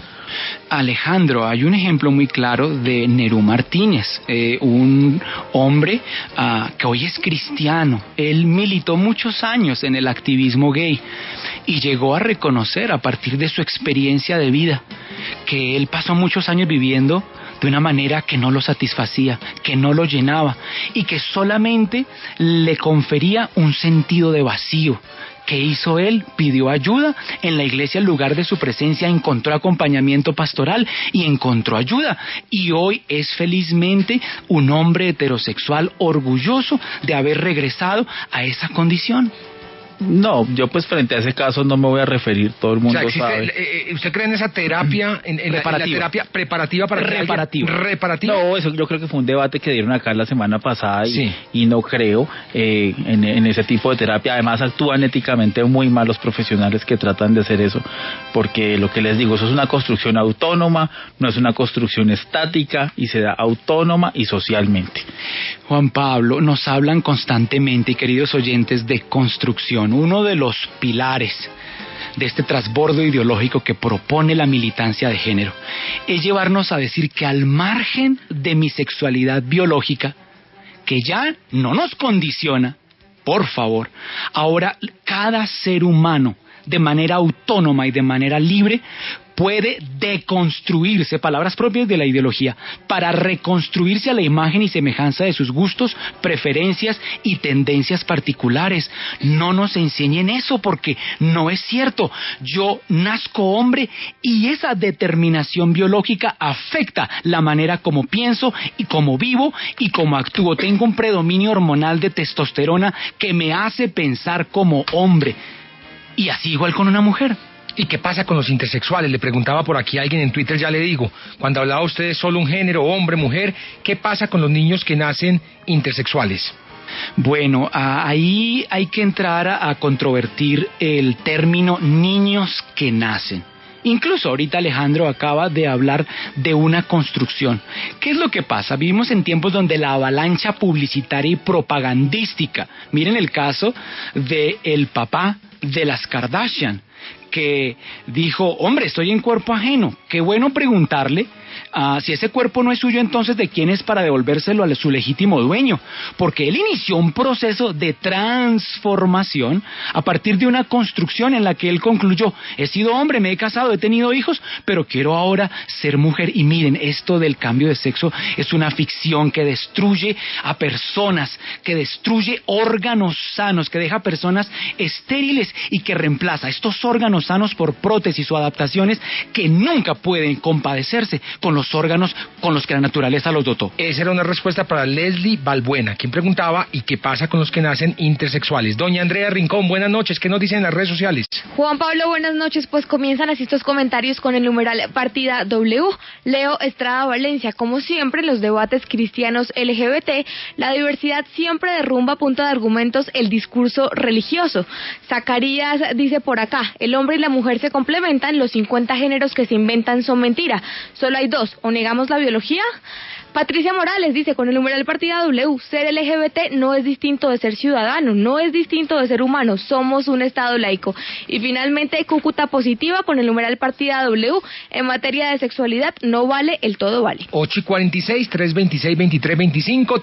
[SPEAKER 11] Alejandro, hay un ejemplo muy claro de Nerú Martínez, un hombre que hoy es cristiano. Él militó muchos años en el activismo gay y llegó a reconocer a partir de su experiencia de vida que él pasó muchos años viviendo de una manera que no lo satisfacía, que no lo llenaba y que solamente le confería un sentido de vacío. ¿Qué hizo él? Pidió ayuda en la iglesia, en lugar de su presencia encontró acompañamiento pastoral y encontró ayuda, y hoy es felizmente un hombre heterosexual orgulloso de haber regresado a esa condición.
[SPEAKER 12] No, yo pues frente a ese caso no me voy a referir, todo el mundo sabe.
[SPEAKER 2] ¿Usted cree en esa terapia, en la terapia preparativa para reparativa?
[SPEAKER 12] No, eso yo creo que fue un debate que dieron acá la semana pasada y no creo en ese tipo de terapia. Además actúan éticamente muy mal los profesionales que tratan de hacer eso, porque lo que les digo, eso es una construcción autónoma, no es una construcción estática, y se da autónoma y socialmente.
[SPEAKER 11] Juan Pablo, nos hablan constantemente, y queridos oyentes, de construcción. Uno de los pilares de este transbordo ideológico que propone la militancia de género es llevarnos a decir que al margen de mi sexualidad biológica, que ya no nos condiciona, por favor, ahora cada ser humano, de manera autónoma y de manera libre, puede deconstruirse, palabras propias de la ideología, para reconstruirse a la imagen y semejanza de sus gustos, preferencias y tendencias particulares. No nos enseñen eso, porque no es cierto. Yo nazco hombre y esa determinación biológica afecta la manera como pienso y como vivo y como actúo. Tengo un predominio hormonal de testosterona que me hace pensar como hombre, y así igual con una mujer.
[SPEAKER 2] ¿Y qué pasa con los intersexuales? Le preguntaba por aquí a alguien en Twitter, ya le digo, cuando hablaba usted de solo un género, hombre, mujer, ¿qué pasa con los niños que nacen intersexuales?
[SPEAKER 11] Bueno, ahí hay que entrar a controvertir el término niños que nacen. Incluso ahorita Alejandro acaba de hablar de una construcción. ¿Qué es lo que pasa? Vivimos en tiempos donde la avalancha publicitaria y propagandística, miren el caso de el papá de las Kardashian, que dijo, hombre, estoy en cuerpo ajeno. Qué bueno preguntarle si ese cuerpo no es suyo, entonces ¿de quién es, para devolvérselo a su legítimo dueño? Porque él inició un proceso de transformación a partir de una construcción en la que él concluyó, he sido hombre, me he casado, he tenido hijos, pero quiero ahora ser mujer. Y miren, esto del cambio de sexo es una ficción que destruye a personas, que destruye órganos sanos, que deja personas estériles y que reemplaza estos órganos sanos por prótesis o adaptaciones que nunca pueden compadecerse con los órganos con los que la naturaleza los dotó.
[SPEAKER 2] Esa era una respuesta para Leslie Balbuena, quien preguntaba, ¿y qué pasa con los que nacen intersexuales? Doña Andrea Rincón, buenas noches, ¿qué nos dicen en las redes sociales?
[SPEAKER 16] Juan Pablo, buenas noches, pues comienzan así estos comentarios con el numeral Partida W. Leo Estrada Valencia, como siempre, los debates cristianos LGBT, la diversidad siempre derrumba a punta de argumentos el discurso religioso. Zacarías dice por acá, el hombre y la mujer se complementan, los 50 géneros que se inventan son mentira, solo hay dos, o negamos la biología. Patricia Morales dice, con el numeral partida W, ser LGBT no es distinto de ser ciudadano, no es distinto de ser humano, somos un Estado laico. Y finalmente, Cúcuta Positiva, con el numeral partida W, en materia de sexualidad no vale, el todo vale.
[SPEAKER 2] 8:46, 326-2325,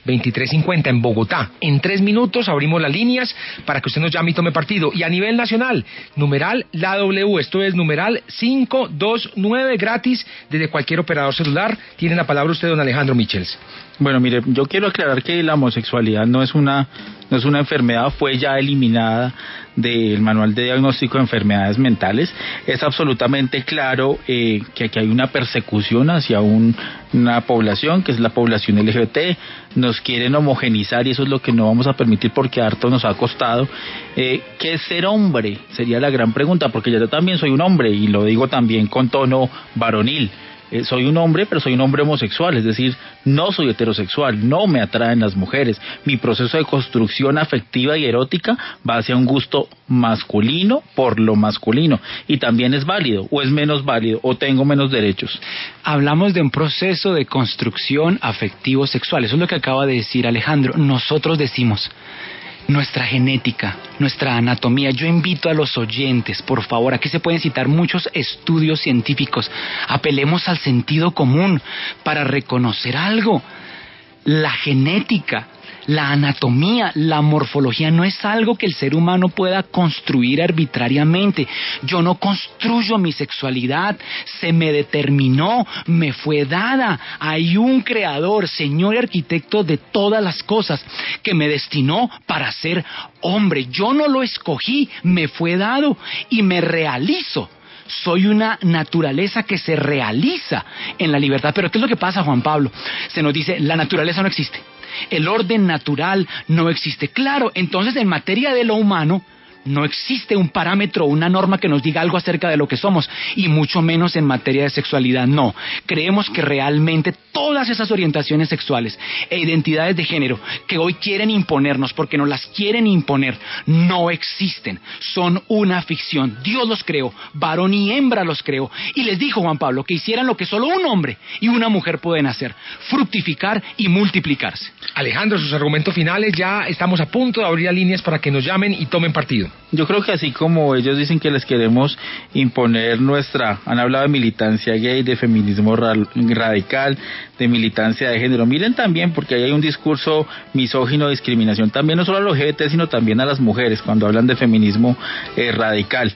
[SPEAKER 2] 326-2350 en Bogotá. En 3 minutos abrimos las líneas para que usted nos llame y tome partido. Y a nivel nacional, numeral la W, esto es numeral 529, gratis desde cualquier operador celular. Tiene la palabra usted, don Alejandro Michels.
[SPEAKER 12] Bueno, mire, yo quiero aclarar que la homosexualidad no es una enfermedad, fue ya eliminada del manual de diagnóstico de enfermedades mentales. Es absolutamente claro que aquí hay una persecución hacia una población, que es la población LGBT. Nos quieren homogenizar y eso es lo que no vamos a permitir porque harto nos ha costado. ¿Qué es ser hombre? Sería la gran pregunta, porque yo también soy un hombre y lo digo también con tono varonil. Soy un hombre, pero soy un hombre homosexual, es decir, no soy heterosexual, no me atraen las mujeres. Mi proceso de construcción afectiva y erótica va hacia un gusto masculino por lo masculino. Y también es válido, o es menos válido, o tengo menos derechos.
[SPEAKER 11] Hablamos de un proceso de construcción afectivo sexual, eso es lo que acaba de decir Alejandro. Nosotros decimos nuestra genética, nuestra anatomía. Yo invito a los oyentes, por favor, aquí se pueden citar muchos estudios científicos. Apelemos al sentido común para reconocer algo. La genética, la anatomía, la morfología no es algo que el ser humano pueda construir arbitrariamente. Yo no construyo mi sexualidad, se me determinó, me fue dada. Hay un creador, señor y arquitecto de todas las cosas, que me destinó para ser hombre. Yo no lo escogí, me fue dado y me realizo. Soy una naturaleza que se realiza en la libertad. Pero ¿qué es lo que pasa, Juan Pablo? Se nos dice, la naturaleza no existe. El orden natural no existe. Claro, entonces en materia de lo humano no existe un parámetro, una norma que nos diga algo acerca de lo que somos, y mucho menos en materia de sexualidad, no. Creemos que realmente todas esas orientaciones sexuales e identidades de género que hoy quieren imponernos, porque nos las quieren imponer, no existen. Son una ficción. Dios los creó, varón y hembra los creó, y les dijo Juan Pablo que hicieran lo que solo un hombre y una mujer pueden hacer: fructificar y multiplicarse.
[SPEAKER 2] Alejandro, sus argumentos finales. Ya estamos a punto de abrir líneas para que nos llamen y tomen partido.
[SPEAKER 12] Yo creo que así como ellos dicen que les queremos imponer han hablado de militancia gay, de feminismo radical, de militancia de género. Miren también, porque ahí hay un discurso misógino de discriminación, también no solo a los LGBT, sino también a las mujeres, cuando hablan de feminismo radical.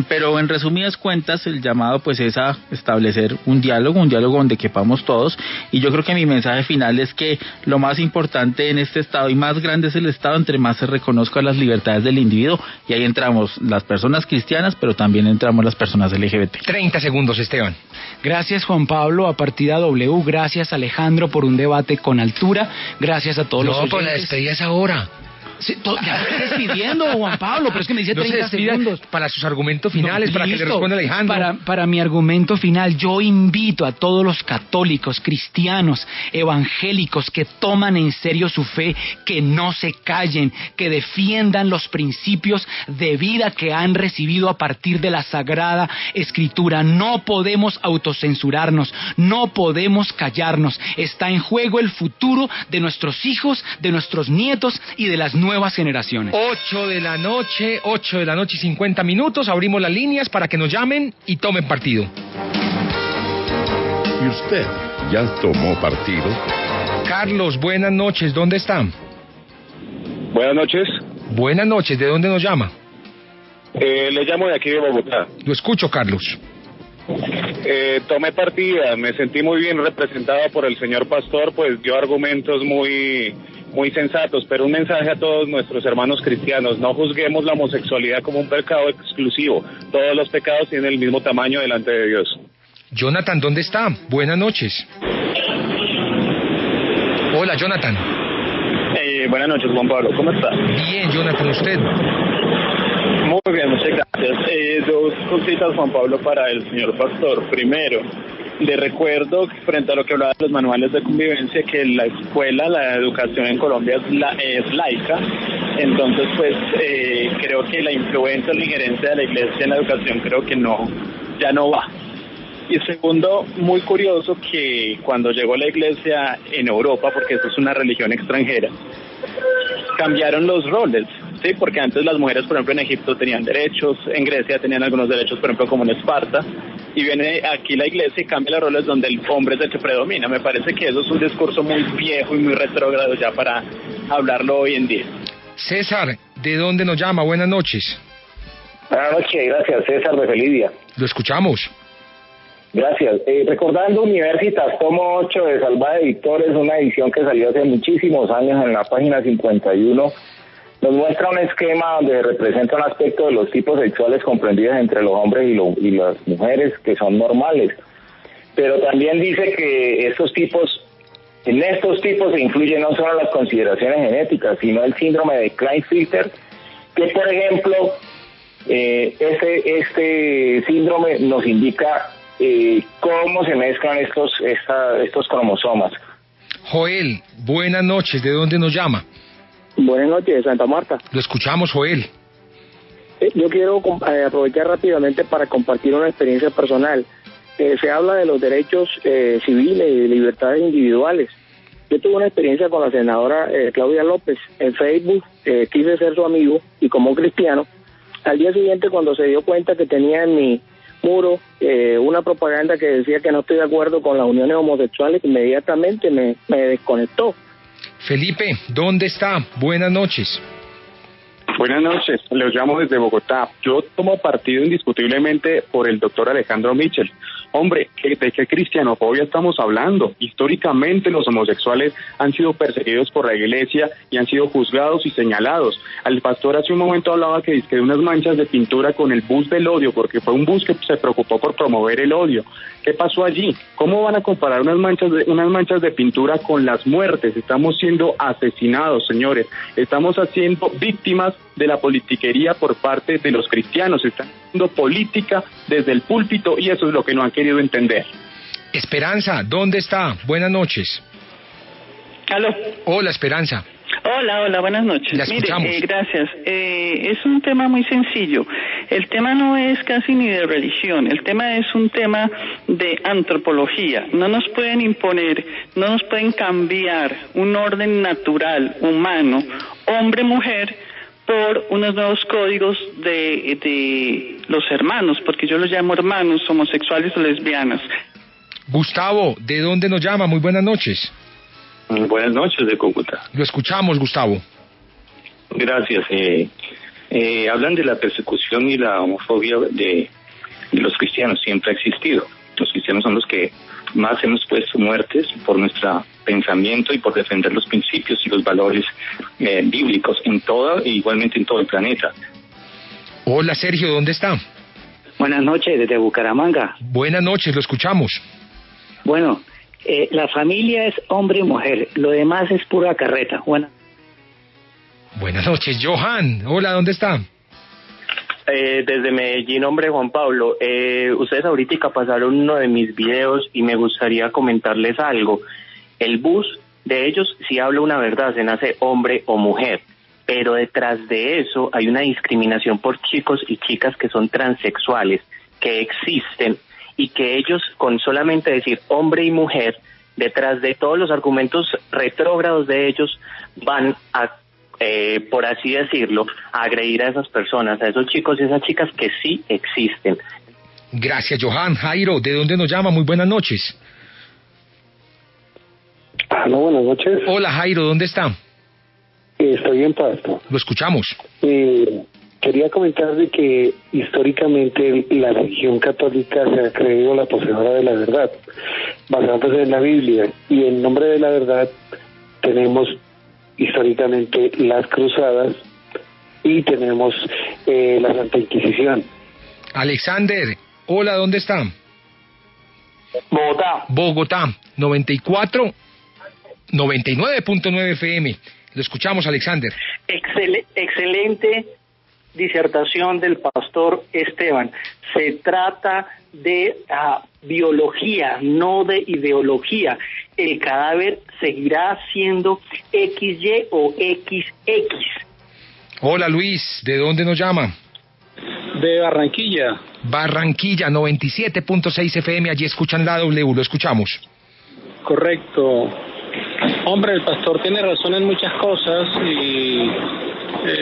[SPEAKER 12] Pero en resumidas cuentas, el llamado pues es a establecer un diálogo donde quepamos todos, y yo creo que mi mensaje final es que lo más importante en este Estado, y más grande es el Estado, entre más se reconozcan las libertades del individuo, y ahí entramos las personas cristianas, pero también entramos las personas LGBT.
[SPEAKER 2] 30 segundos, Esteban.
[SPEAKER 11] Gracias, Juan Pablo, a partida W, gracias, Alejandro, por un debate con altura, gracias a todos los oyentes.
[SPEAKER 2] No, pues la despedida es ahora.
[SPEAKER 11] Sí, ya me estoy despidiendo, Juan Pablo, pero es que me dice 30 segundos.
[SPEAKER 2] Para sus argumentos finales, para que le responda Alejandro.
[SPEAKER 11] Para mi argumento final, yo invito a todos los católicos, cristianos, evangélicos que toman en serio su fe, que no se callen, que defiendan los principios de vida que han recibido a partir de la Sagrada Escritura. No podemos autocensurarnos, no podemos callarnos. Está en juego el futuro de nuestros hijos, de nuestros nietos y de las nuevas generaciones.
[SPEAKER 2] 8 de la noche y 50 minutos. Abrimos las líneas para que nos llamen y tomen partido.
[SPEAKER 13] ¿Y usted ya tomó partido?
[SPEAKER 2] Carlos, buenas noches. ¿Dónde está?
[SPEAKER 17] Buenas noches.
[SPEAKER 2] Buenas noches. ¿De dónde nos llama?
[SPEAKER 17] Le llamo de aquí de Bogotá.
[SPEAKER 2] Lo escucho, Carlos.
[SPEAKER 17] Tomé partida. Me sentí muy bien representado por el señor pastor, pues dio argumentos muy sensatos, pero un mensaje a todos nuestros hermanos cristianos: no juzguemos la homosexualidad como un pecado exclusivo. Todos los pecados tienen el mismo tamaño delante de Dios.
[SPEAKER 2] Jonathan, ¿dónde está? Buenas noches. Hola, Jonathan.
[SPEAKER 17] Buenas noches, Juan Pablo. ¿Cómo está?
[SPEAKER 2] Bien, Jonathan, ¿usted?
[SPEAKER 17] Muy bien, muchas gracias. Dos cositas, Juan Pablo, para el señor pastor. Primero, le recuerdo, frente a lo que hablaba de los manuales de convivencia, que la escuela, la educación en Colombia es laica. Entonces, pues, creo que la influencia o la injerencia de la iglesia en la educación creo que ya no va. Y segundo, muy curioso que cuando llegó la iglesia en Europa, porque esto es una religión extranjera, cambiaron los roles, ¿sí? Porque antes las mujeres, por ejemplo, en Egipto tenían derechos, en Grecia tenían algunos derechos, por ejemplo, como en Esparta, y viene aquí la iglesia y cambia los roles donde el hombre es el que predomina. Me parece que eso es un discurso muy viejo y muy retrógrado ya para hablarlo hoy en día.
[SPEAKER 2] César, ¿de dónde nos llama? Buenas noches.
[SPEAKER 18] Buenas noches, gracias. César de Felidia.
[SPEAKER 2] Lo escuchamos.
[SPEAKER 18] Gracias. Recordando Universitas, tomo 8 de Salva de Editores, una edición que salió hace muchísimos años en la página 51, nos muestra un esquema donde representa un aspecto de los tipos sexuales comprendidos entre los hombres y las mujeres que son normales. Pero también dice que en estos tipos se incluyen no solo las consideraciones genéticas, sino el síndrome de Klinefelter, que por ejemplo, este síndrome nos indica cómo se mezclan estos cromosomas.
[SPEAKER 2] Joel, buenas noches, ¿de dónde nos llama?
[SPEAKER 19] Buenas noches, de Santa Marta.
[SPEAKER 2] Lo escuchamos, Joel.
[SPEAKER 19] Yo quiero aprovechar rápidamente para compartir una experiencia personal. Se habla de los derechos civiles y libertades individuales. Yo tuve una experiencia con la senadora Claudia López. En Facebook quise ser su amigo y como cristiano, al día siguiente cuando se dio cuenta que tenía en mi muro una propaganda que decía que no estoy de acuerdo con las uniones homosexuales, inmediatamente me desconectó.
[SPEAKER 2] Felipe, ¿dónde está? Buenas noches.
[SPEAKER 17] Buenas noches, los llamo desde Bogotá. Yo tomo partido indiscutiblemente por el doctor Alejandro Michel. Hombre, ¿de qué cristianofobia estamos hablando? Históricamente los homosexuales han sido perseguidos por la iglesia y han sido juzgados y señalados. El pastor hace un momento hablaba que de unas manchas de pintura con el bus del odio, porque fue un bus que se preocupó por promover el odio. ¿Qué pasó allí? ¿Cómo van a comparar unas manchas de pintura con las muertes? Estamos siendo asesinados, señores. Estamos siendo víctimas de la politiquería por parte de los cristianos. Están haciendo política desde el púlpito y eso es lo que no han querido entender.
[SPEAKER 2] Esperanza, ¿dónde está? Buenas noches.
[SPEAKER 20] ¿Aló?
[SPEAKER 2] Hola, Esperanza.
[SPEAKER 20] Hola, buenas noches.
[SPEAKER 2] La escuchamos.
[SPEAKER 20] Mire, gracias. Es un tema muy sencillo. El tema no es casi ni de religión, el tema es un tema de antropología. No nos pueden imponer, no nos pueden cambiar un orden natural, humano, hombre-mujer, por unos nuevos códigos de los hermanos, porque yo los llamo hermanos homosexuales o lesbianas.
[SPEAKER 2] Gustavo, ¿de dónde nos llama? Muy buenas noches.
[SPEAKER 21] Buenas noches, de Cúcuta.
[SPEAKER 2] Lo escuchamos, Gustavo.
[SPEAKER 21] Gracias. Hablan de la persecución y la homofobia de los cristianos. Siempre ha existido. Los cristianos son los que más hemos puesto muertes por nuestro pensamiento y por defender los principios y los valores bíblicos igualmente en todo el planeta.
[SPEAKER 2] Hola, Sergio, ¿dónde está?
[SPEAKER 22] Buenas noches, desde Bucaramanga.
[SPEAKER 2] Buenas noches, lo escuchamos.
[SPEAKER 22] Bueno, la familia es hombre y mujer, lo demás es pura carreta.
[SPEAKER 2] Buenas noches, Johan. Hola, ¿dónde está?
[SPEAKER 23] Desde Medellín, hombre, Juan Pablo. Ustedes ahorita pasaron uno de mis videos y me gustaría comentarles algo. El bus de ellos sí habla una verdad, se nace hombre o mujer, pero detrás de eso hay una discriminación por chicos y chicas que son transexuales, que existen y que ellos con solamente decir hombre y mujer, detrás de todos los argumentos retrógrados de ellos van a por así decirlo, a agredir a esas personas, a esos chicos y esas chicas que sí existen.
[SPEAKER 2] Gracias, Johan. Jairo, ¿de dónde nos llama? Muy buenas noches.
[SPEAKER 24] Hola, buenas noches.
[SPEAKER 2] Hola, Jairo, ¿dónde está?
[SPEAKER 24] Estoy en Pasto.
[SPEAKER 2] Lo escuchamos.
[SPEAKER 24] Quería comentar de que históricamente la religión católica se ha creído la poseedora de la verdad, basándose en la Biblia, y en nombre de la verdad tenemos históricamente las cruzadas y tenemos la Santa Inquisición.
[SPEAKER 2] Alexander, hola, ¿dónde está?
[SPEAKER 23] Bogotá,
[SPEAKER 2] 99.9 FM. Lo escuchamos, Alexander.
[SPEAKER 25] Excelente disertación del pastor Esteban. Se trata de biología, no de ideología. El cadáver seguirá siendo XY o XX.
[SPEAKER 2] Hola, Luis, ¿de dónde nos llama?
[SPEAKER 26] De Barranquilla.
[SPEAKER 2] Barranquilla, 97.6 FM, allí escuchan la W, lo escuchamos.
[SPEAKER 1] Correcto. Hombre, el pastor tiene razón en muchas cosas y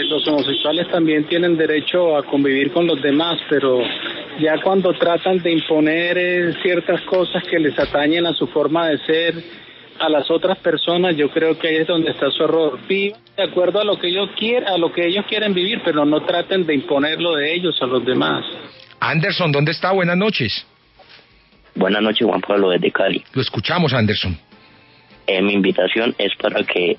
[SPEAKER 1] los homosexuales también tienen derecho a convivir con los demás, pero ya cuando tratan de imponer ciertas cosas que les atañen a su forma de ser a las otras personas, yo creo que ahí es donde está su error. Vivan de acuerdo a lo que ellos quieren vivir, pero no traten de imponerlo de ellos a los demás.
[SPEAKER 2] Anderson, ¿dónde está? Buenas noches.
[SPEAKER 3] Buenas noches, Juan Pablo, desde Cali.
[SPEAKER 2] Lo escuchamos, Anderson.
[SPEAKER 3] Mi invitación es para que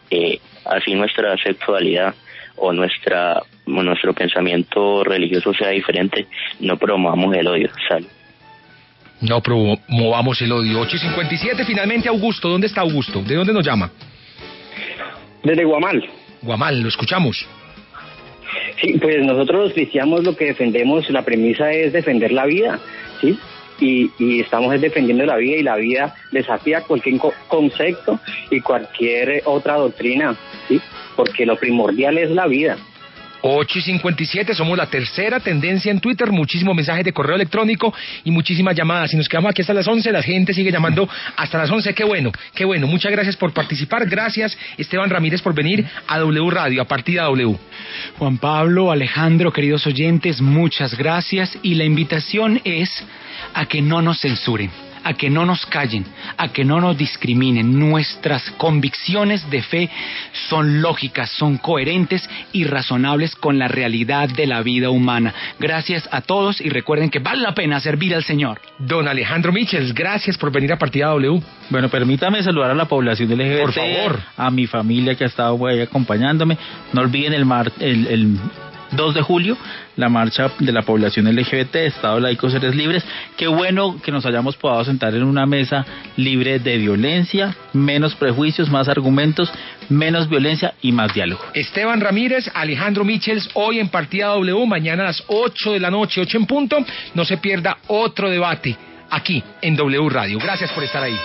[SPEAKER 3] así nuestra sexualidad o nuestro pensamiento religioso sea diferente, no promovamos el odio. Salud.
[SPEAKER 2] No promovamos el odio. 8:57, finalmente Augusto. ¿Dónde está Augusto? ¿De dónde nos llama?
[SPEAKER 4] Desde Guamal.
[SPEAKER 2] Guamal, lo escuchamos.
[SPEAKER 4] Sí, pues nosotros los cristianos lo que defendemos, la premisa es defender la vida, ¿sí? Y estamos defendiendo la vida, y la vida desafía cualquier concepto y cualquier otra doctrina, ¿sí? Porque lo primordial es la vida.
[SPEAKER 2] 8:57, somos la tercera tendencia en Twitter, muchísimos mensajes de correo electrónico y muchísimas llamadas. Y nos quedamos aquí hasta las 11, la gente sigue llamando hasta las 11, qué bueno. Muchas gracias por participar, gracias Esteban Ramírez por venir a W Radio, a Partida W.
[SPEAKER 11] Juan Pablo, Alejandro, queridos oyentes, muchas gracias, y la invitación es a que no nos censuren, a que no nos callen, a que no nos discriminen. Nuestras convicciones de fe son lógicas, son coherentes y razonables con la realidad de la vida humana. Gracias a todos y recuerden que vale la pena servir al Señor.
[SPEAKER 2] Don Alejandro Michels, gracias por venir a Partida W.
[SPEAKER 12] Bueno, permítame saludar a la población LGBT,
[SPEAKER 2] por favor,
[SPEAKER 12] a mi familia que ha estado ahí acompañándome. No olviden el 2 de julio, la marcha de la población LGBT, Estado Laico, Seres Libres. Qué bueno que nos hayamos podido sentar en una mesa libre de violencia, menos prejuicios, más argumentos, menos violencia y más diálogo.
[SPEAKER 2] Esteban Ramírez, Alejandro Michels, hoy en Partida W, mañana a las 8 de la noche, 8 en punto. No se pierda otro debate aquí en W Radio. Gracias por estar ahí.